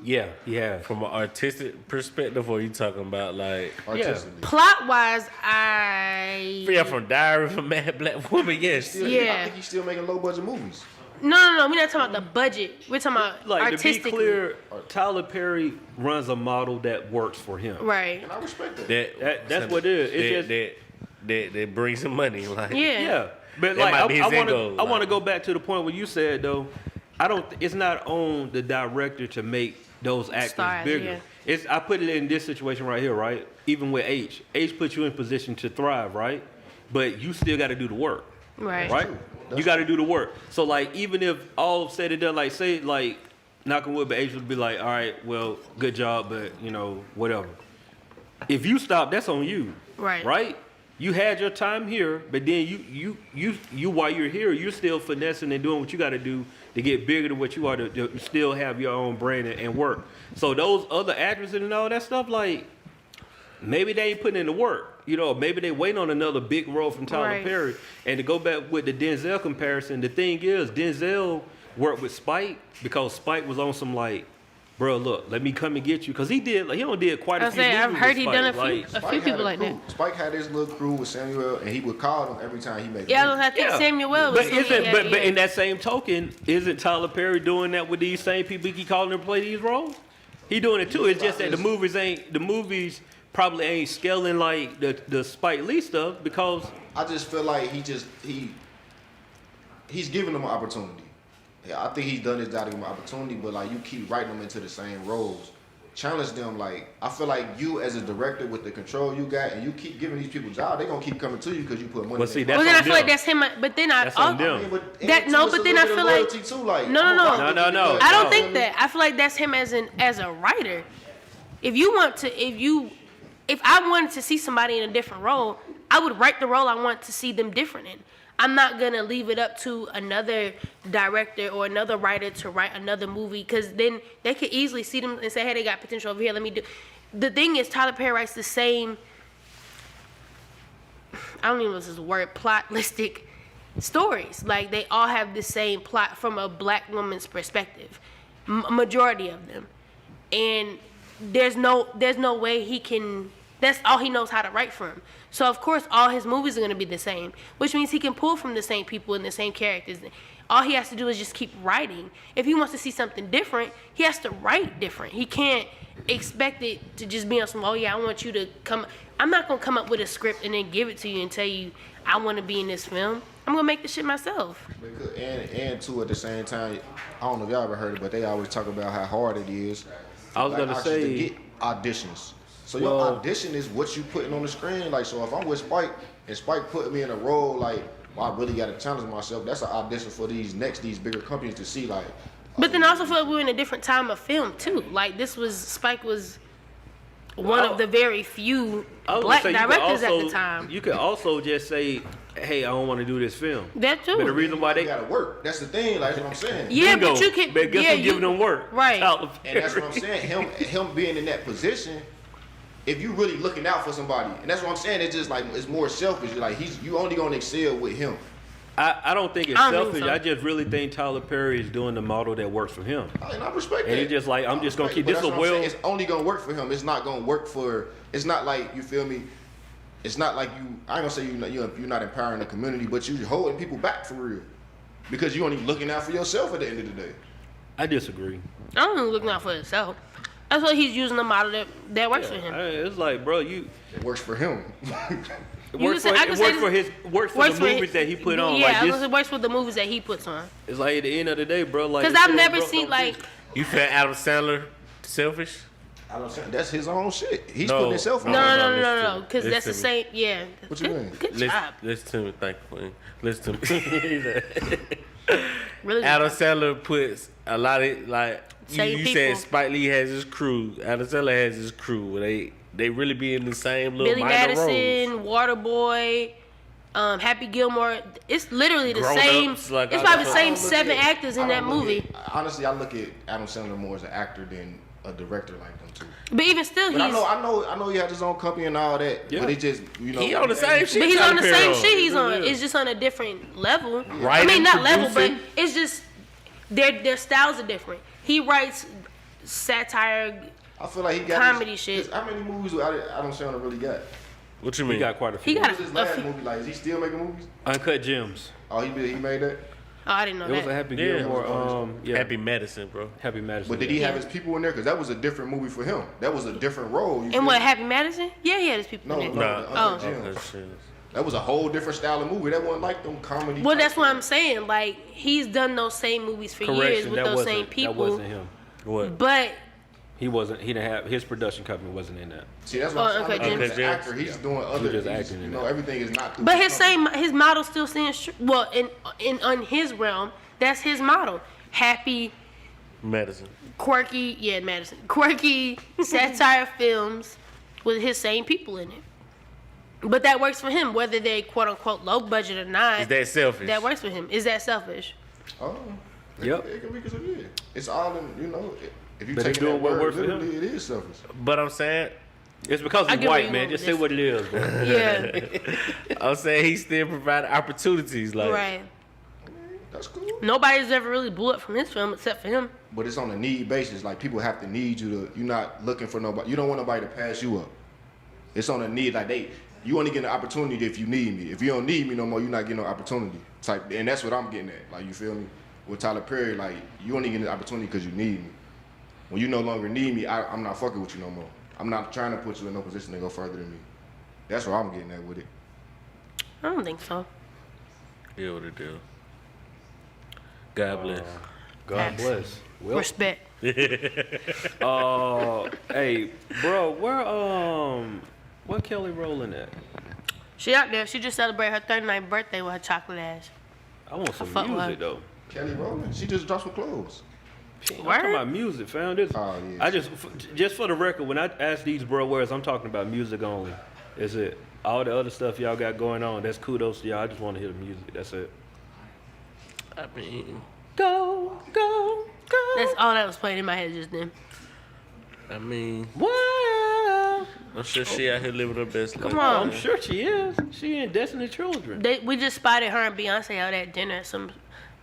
Yeah, yeah. from an artistic perspective, or you talking about like? artistically? Plot wise, Yeah, from Diary of a Mad Black Woman. Yes. Still, Yeah. I think he's still making low budget movies. no, we're not talking about the budget. We're talking about Like, to be artistically. clear, Tyler Perry runs a model that works for him. Right. And I respect that. That's what it is. It's That brings some money. Like Yeah. Yeah, but That like might be his I end want goal, to like- go back to the point where you said though, it's not on the director to make those actors Stars, bigger. yeah. I put it in this situation right here, right? Even with H puts you in position to thrive, right? But you still got to do the work, Right. right? You got to do the work. So like, even if all said and done, like say like, knock on wood, but H would be like, all right, well, good job, but whatever. If you stop, that's on you. Right. Right? You had your time here, but then you while you're here, you're still finessing and doing what you got to do to get bigger than what you are to still have your own brain and work. So those other actors and all that stuff, like maybe they ain't putting in the work. Maybe they waiting on another big role from Tyler Right. Perry. And to go back with the Denzel comparison, the thing is Denzel worked with Spike because Spike was on some like, bro, look, let me come and get you, because he only did quite a few movies. I've heard with he Spike. done a few. Like, A few people like that. Spike had his little crew with Samuel, and he would call them every time he made. Yeah, movies. I think Yeah. Samuel was. But but in that same token, isn't Tyler Perry doing that with these same people he calling to play these roles? He doing it too. It's just that the movies probably ain't scaling like the Spike Lee stuff because I just feel like he's giving them an opportunity. Yeah, I think he's done his job to give them an opportunity, but like you keep writing them into the same roles. Challenge them. Like I feel like you as a director with the control you got, and you keep giving these people jobs, they gonna keep coming to you because you put money. Well, see, in that's Well, then I on feel them. like that's him. But then That's on them. but then I feel like too, like No. No. I don't think that. I feel like that's him as a writer. If I wanted to see somebody in a different role, I would write the role I want to see them different in. I'm not gonna leave it up to another director or another writer to write another movie, because then they could easily see them and say, hey, they got potential over here, let me do. The thing is, Tyler Perry writes the same, I don't even know if this is a word, plotlistic stories. Like, they all have the same plot from a black woman's perspective, majority of them. And there's no way he can, that's all he knows how to write from. So of course all his movies are going to be the same, which means he can pull from the same people and the same characters. All he has to do is just keep writing. If he wants to see something different, he has to write different. He can't expect it to just be on some, oh yeah, I want you to come. I'm not going to come up with a script and then give it to you and tell you I want to be in this film. I'm going to make the shit myself. And too, at the same time, I don't know if y'all ever heard it, but they always talk about how hard it is. I was gonna say to get auditions. So your audition is what you putting on the screen. Like, so if I'm with Spike and Spike put me in a role, like, well, I really got to challenge myself. That's an audition for these bigger companies to see, like. But then I also feel like we're in a different time of film too. Like, Spike was one of the very few black directors at the time. You could also just say, hey, I don't want to do this film. That too. But the reason why they gotta work. That's the thing. Like, that's what I'm saying. Yeah, Lingo. but you can. But guess who's giving them work? Right. And that's what I'm saying. Him being in that position. If you really looking out for somebody, and that's what I'm saying, it's just like it's more selfish. Like you only gonna excel with him. I don't think it's selfish. I just really think Tyler Perry is doing the model that works for him. And I respect that. And it's just like I'm just gonna keep this a well. It's only gonna work for him. It's not gonna work for. It's not like, you feel me. It's not like you. I ain't gonna say you're not empowering the community, but you holding people back for real, because you only looking out for yourself at the end of the day. I disagree. I don't even looking out for himself. That's why he's using the model that works for him. It's like, bro, it works for him. It works for the movies that he put on. Yeah, like it works for the movies that he puts on. It's like at the end of the day, bro. Like, because I've never seen like. You feel Adam Sandler selfish? That's his own shit. He's putting himself on. No. Because that's the same. Yeah. What you mean? Good job. Listen to me. Thank you. Listen to me. Really. Adam Sandler puts a lot of like. You said Spike Lee has his crew. Adam Sandler has his crew. They really be in the same little Billy minor Madison, roles. Waterboy, Happy Gilmore. It's literally the same. Like it's probably the same 7 actors in that movie. Honestly, I look at Adam Sandler more as an actor than a director like them too. But even still, I know he had his own company and all that. Yeah. But it just, he on the same shit. But he's on the same shit he's on. It's just on a different level. Right. I mean, not level, but it's just their styles are different. He writes satire. I feel like he got comedy shit. How many movies do Adam Sandler really got? What you mean? He got quite a few. What was his last movie? Like, is he still making movies? Uncut Gems. Oh, he made that? Oh, I didn't know It that. was a Happy Gilmore. Happy Medicine, bro. Happy Madison. But did he have his people in there? Because that was a different movie for him. That was a different role. And what, Happy Madison? Yeah, he had his people in there. Uncut Gems. That was a whole different style of movie. That wasn't like them comedy. Well, that's what I'm saying. Like, he's done those same movies for years with those same people. That wasn't him. What? But he wasn't. He didn't have his production company wasn't in that. See, that's what I'm saying. He's an actor. He's doing other. He's just acting in that. Everything is not. But his model still stands. Well, in his realm, that's his model. Happy. Medicine. Quirky, Madison. Quirky satire films with his same people in it. But that works for him, whether they quote unquote low budget or not. Is that selfish? That works for him. Is that selfish? Oh, yep. It can be because it is. It's all in, if you But take that word, works for him. literally, it is selfish. But I'm saying, it's because he's white, man. Just say what it is, bro. Yeah. I'm saying he still provided opportunities, like right. That's cool. Nobody's ever really blew up from his film except for him. But it's on a need basis. Like, people have to need you to. You're not looking for nobody. You don't want nobody to pass you up. It's on a need. Like, you only get an opportunity if you need me. If you don't need me no more, you're not getting no opportunity. Type, and that's what I'm getting at. Like, you feel me? With Tyler Perry, like, you only get an opportunity because you need me. When you no longer need me, I'm not fucking with you no more. I'm not trying to put you in no position to go further than me. That's what I'm getting at with it. I don't think so. Yeah, what it do. God bless. God Facts. bless. Well, Respect. hey, bro, where Kelly Rowland at? She out there. She just celebrated her 39th birthday with her chocolate ass. I want some fuck with music her. though. Kelly Rowland, she just dropped some clothes. I'm Word? talking about music, fam. This, Oh, yeah. I just for the record, when I ask these bro words, I'm talking about music only. That's it. All the other stuff y'all got going on, that's kudos to y'all. I just want to hear the music. That's it. I mean, Go, go, go. That's all that was playing in my head just then. Wow. I'm sure she out here living her best life. Come on. I'm sure she is. She in Destiny Children. We just spotted her and Beyonce out at dinner at some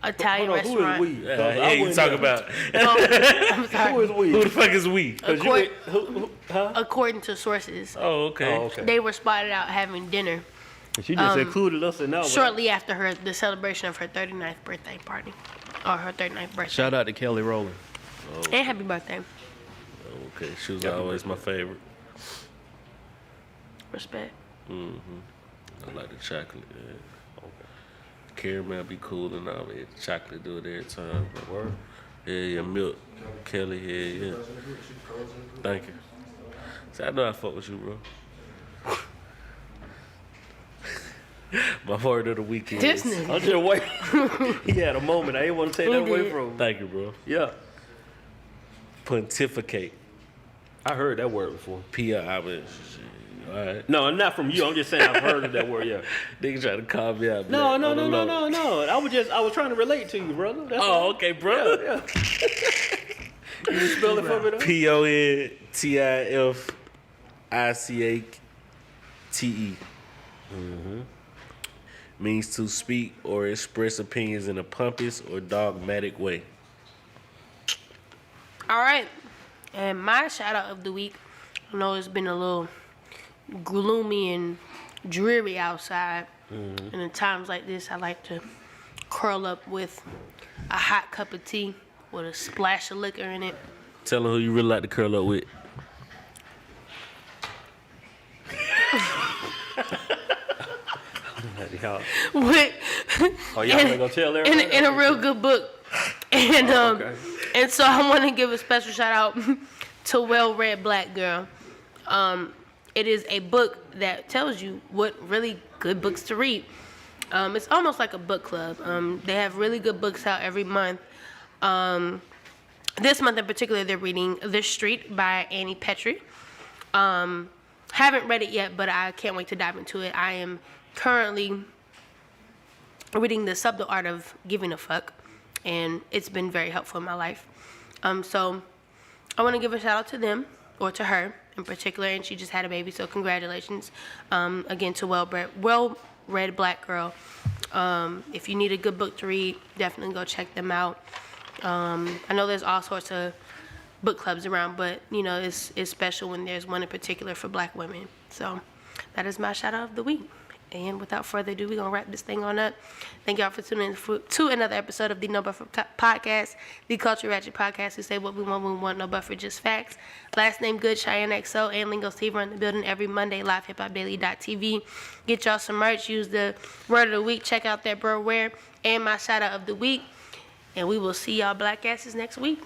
Italian Hold on, who restaurant. is we? Yeah, 'Cause I yeah, you wouldn't talk know. about. I'm Who sorry. is we? Who the fuck is we? 'Cause you Accord- huh? According to sources, Oh, okay. Oh, okay. they were spotted out having dinner She just included us in that one. shortly after the celebration of her 39th birthday party. Or her 39th birthday. Shout out to Kelly Rowland. And happy birthday. Okay, she was Happy always my favorite. Respect. I like the chocolate. Yeah. Caramel be cool and all, but chocolate do it every time. Word. Yeah, milk. Kelly, yeah. Thank you. See, I know I fuck with you, bro. My word of the week is. This nigga. I'm just waiting. He had a moment. I didn't want to take He that away did. from him. Thank you, bro. Yeah. Pontificate. I heard that word before. P.I. Alright. No, not from you. I'm just saying I've heard of that word, yeah. Nigga trying to call me out. No. black, on the low. I was trying to relate to you, brother. That's all. Oh, okay, bro. Yeah. You spell it for me though? Pontificate. Means to speak or express opinions in a pompous or dogmatic way. All right. And my shout out of the week, I know it's been a little gloomy and dreary outside. And in times like this, I like to curl up with a hot cup of tea with a splash of liquor in it. Tell them who you really like to curl up with. With Oh, y'all ain't gonna tell everybody? in a real good book. And okay. and so I want to give a special shout out to Well Read Black Girl. It is a book that tells you what really good books to read. It's almost like a book club. They have really good books out every month. This month in particular, they're reading The Street by Annie Petrie. Haven't read it yet, but I can't wait to dive into it. I am currently reading The Subtle Art of Giving a Fuck, and it's been very helpful in my life. So I want to give a shout out to them, or to her in particular, and she just had a baby, so congratulations again to Well-Read Black Girl. If you need a good book to read, definitely go check them out. I know there's all sorts of book clubs around, but you know it's special when there's one in particular for Black women. So that is my shout out of the week. And without further ado, we're going to wrap this thing on up. Thank y'all for tuning in to another episode of the No Buffer Podcast, the Culture Ratchet Podcast. We say what we want, no buffer, just facts. Last name good, Chiane XO and Lingo Steve are in the building every Monday, live hiphopdaily.tv. Get y'all some merch. Use the word of the week. Check out that bro wear and my shout out of the week. And we will see y'all black asses next week.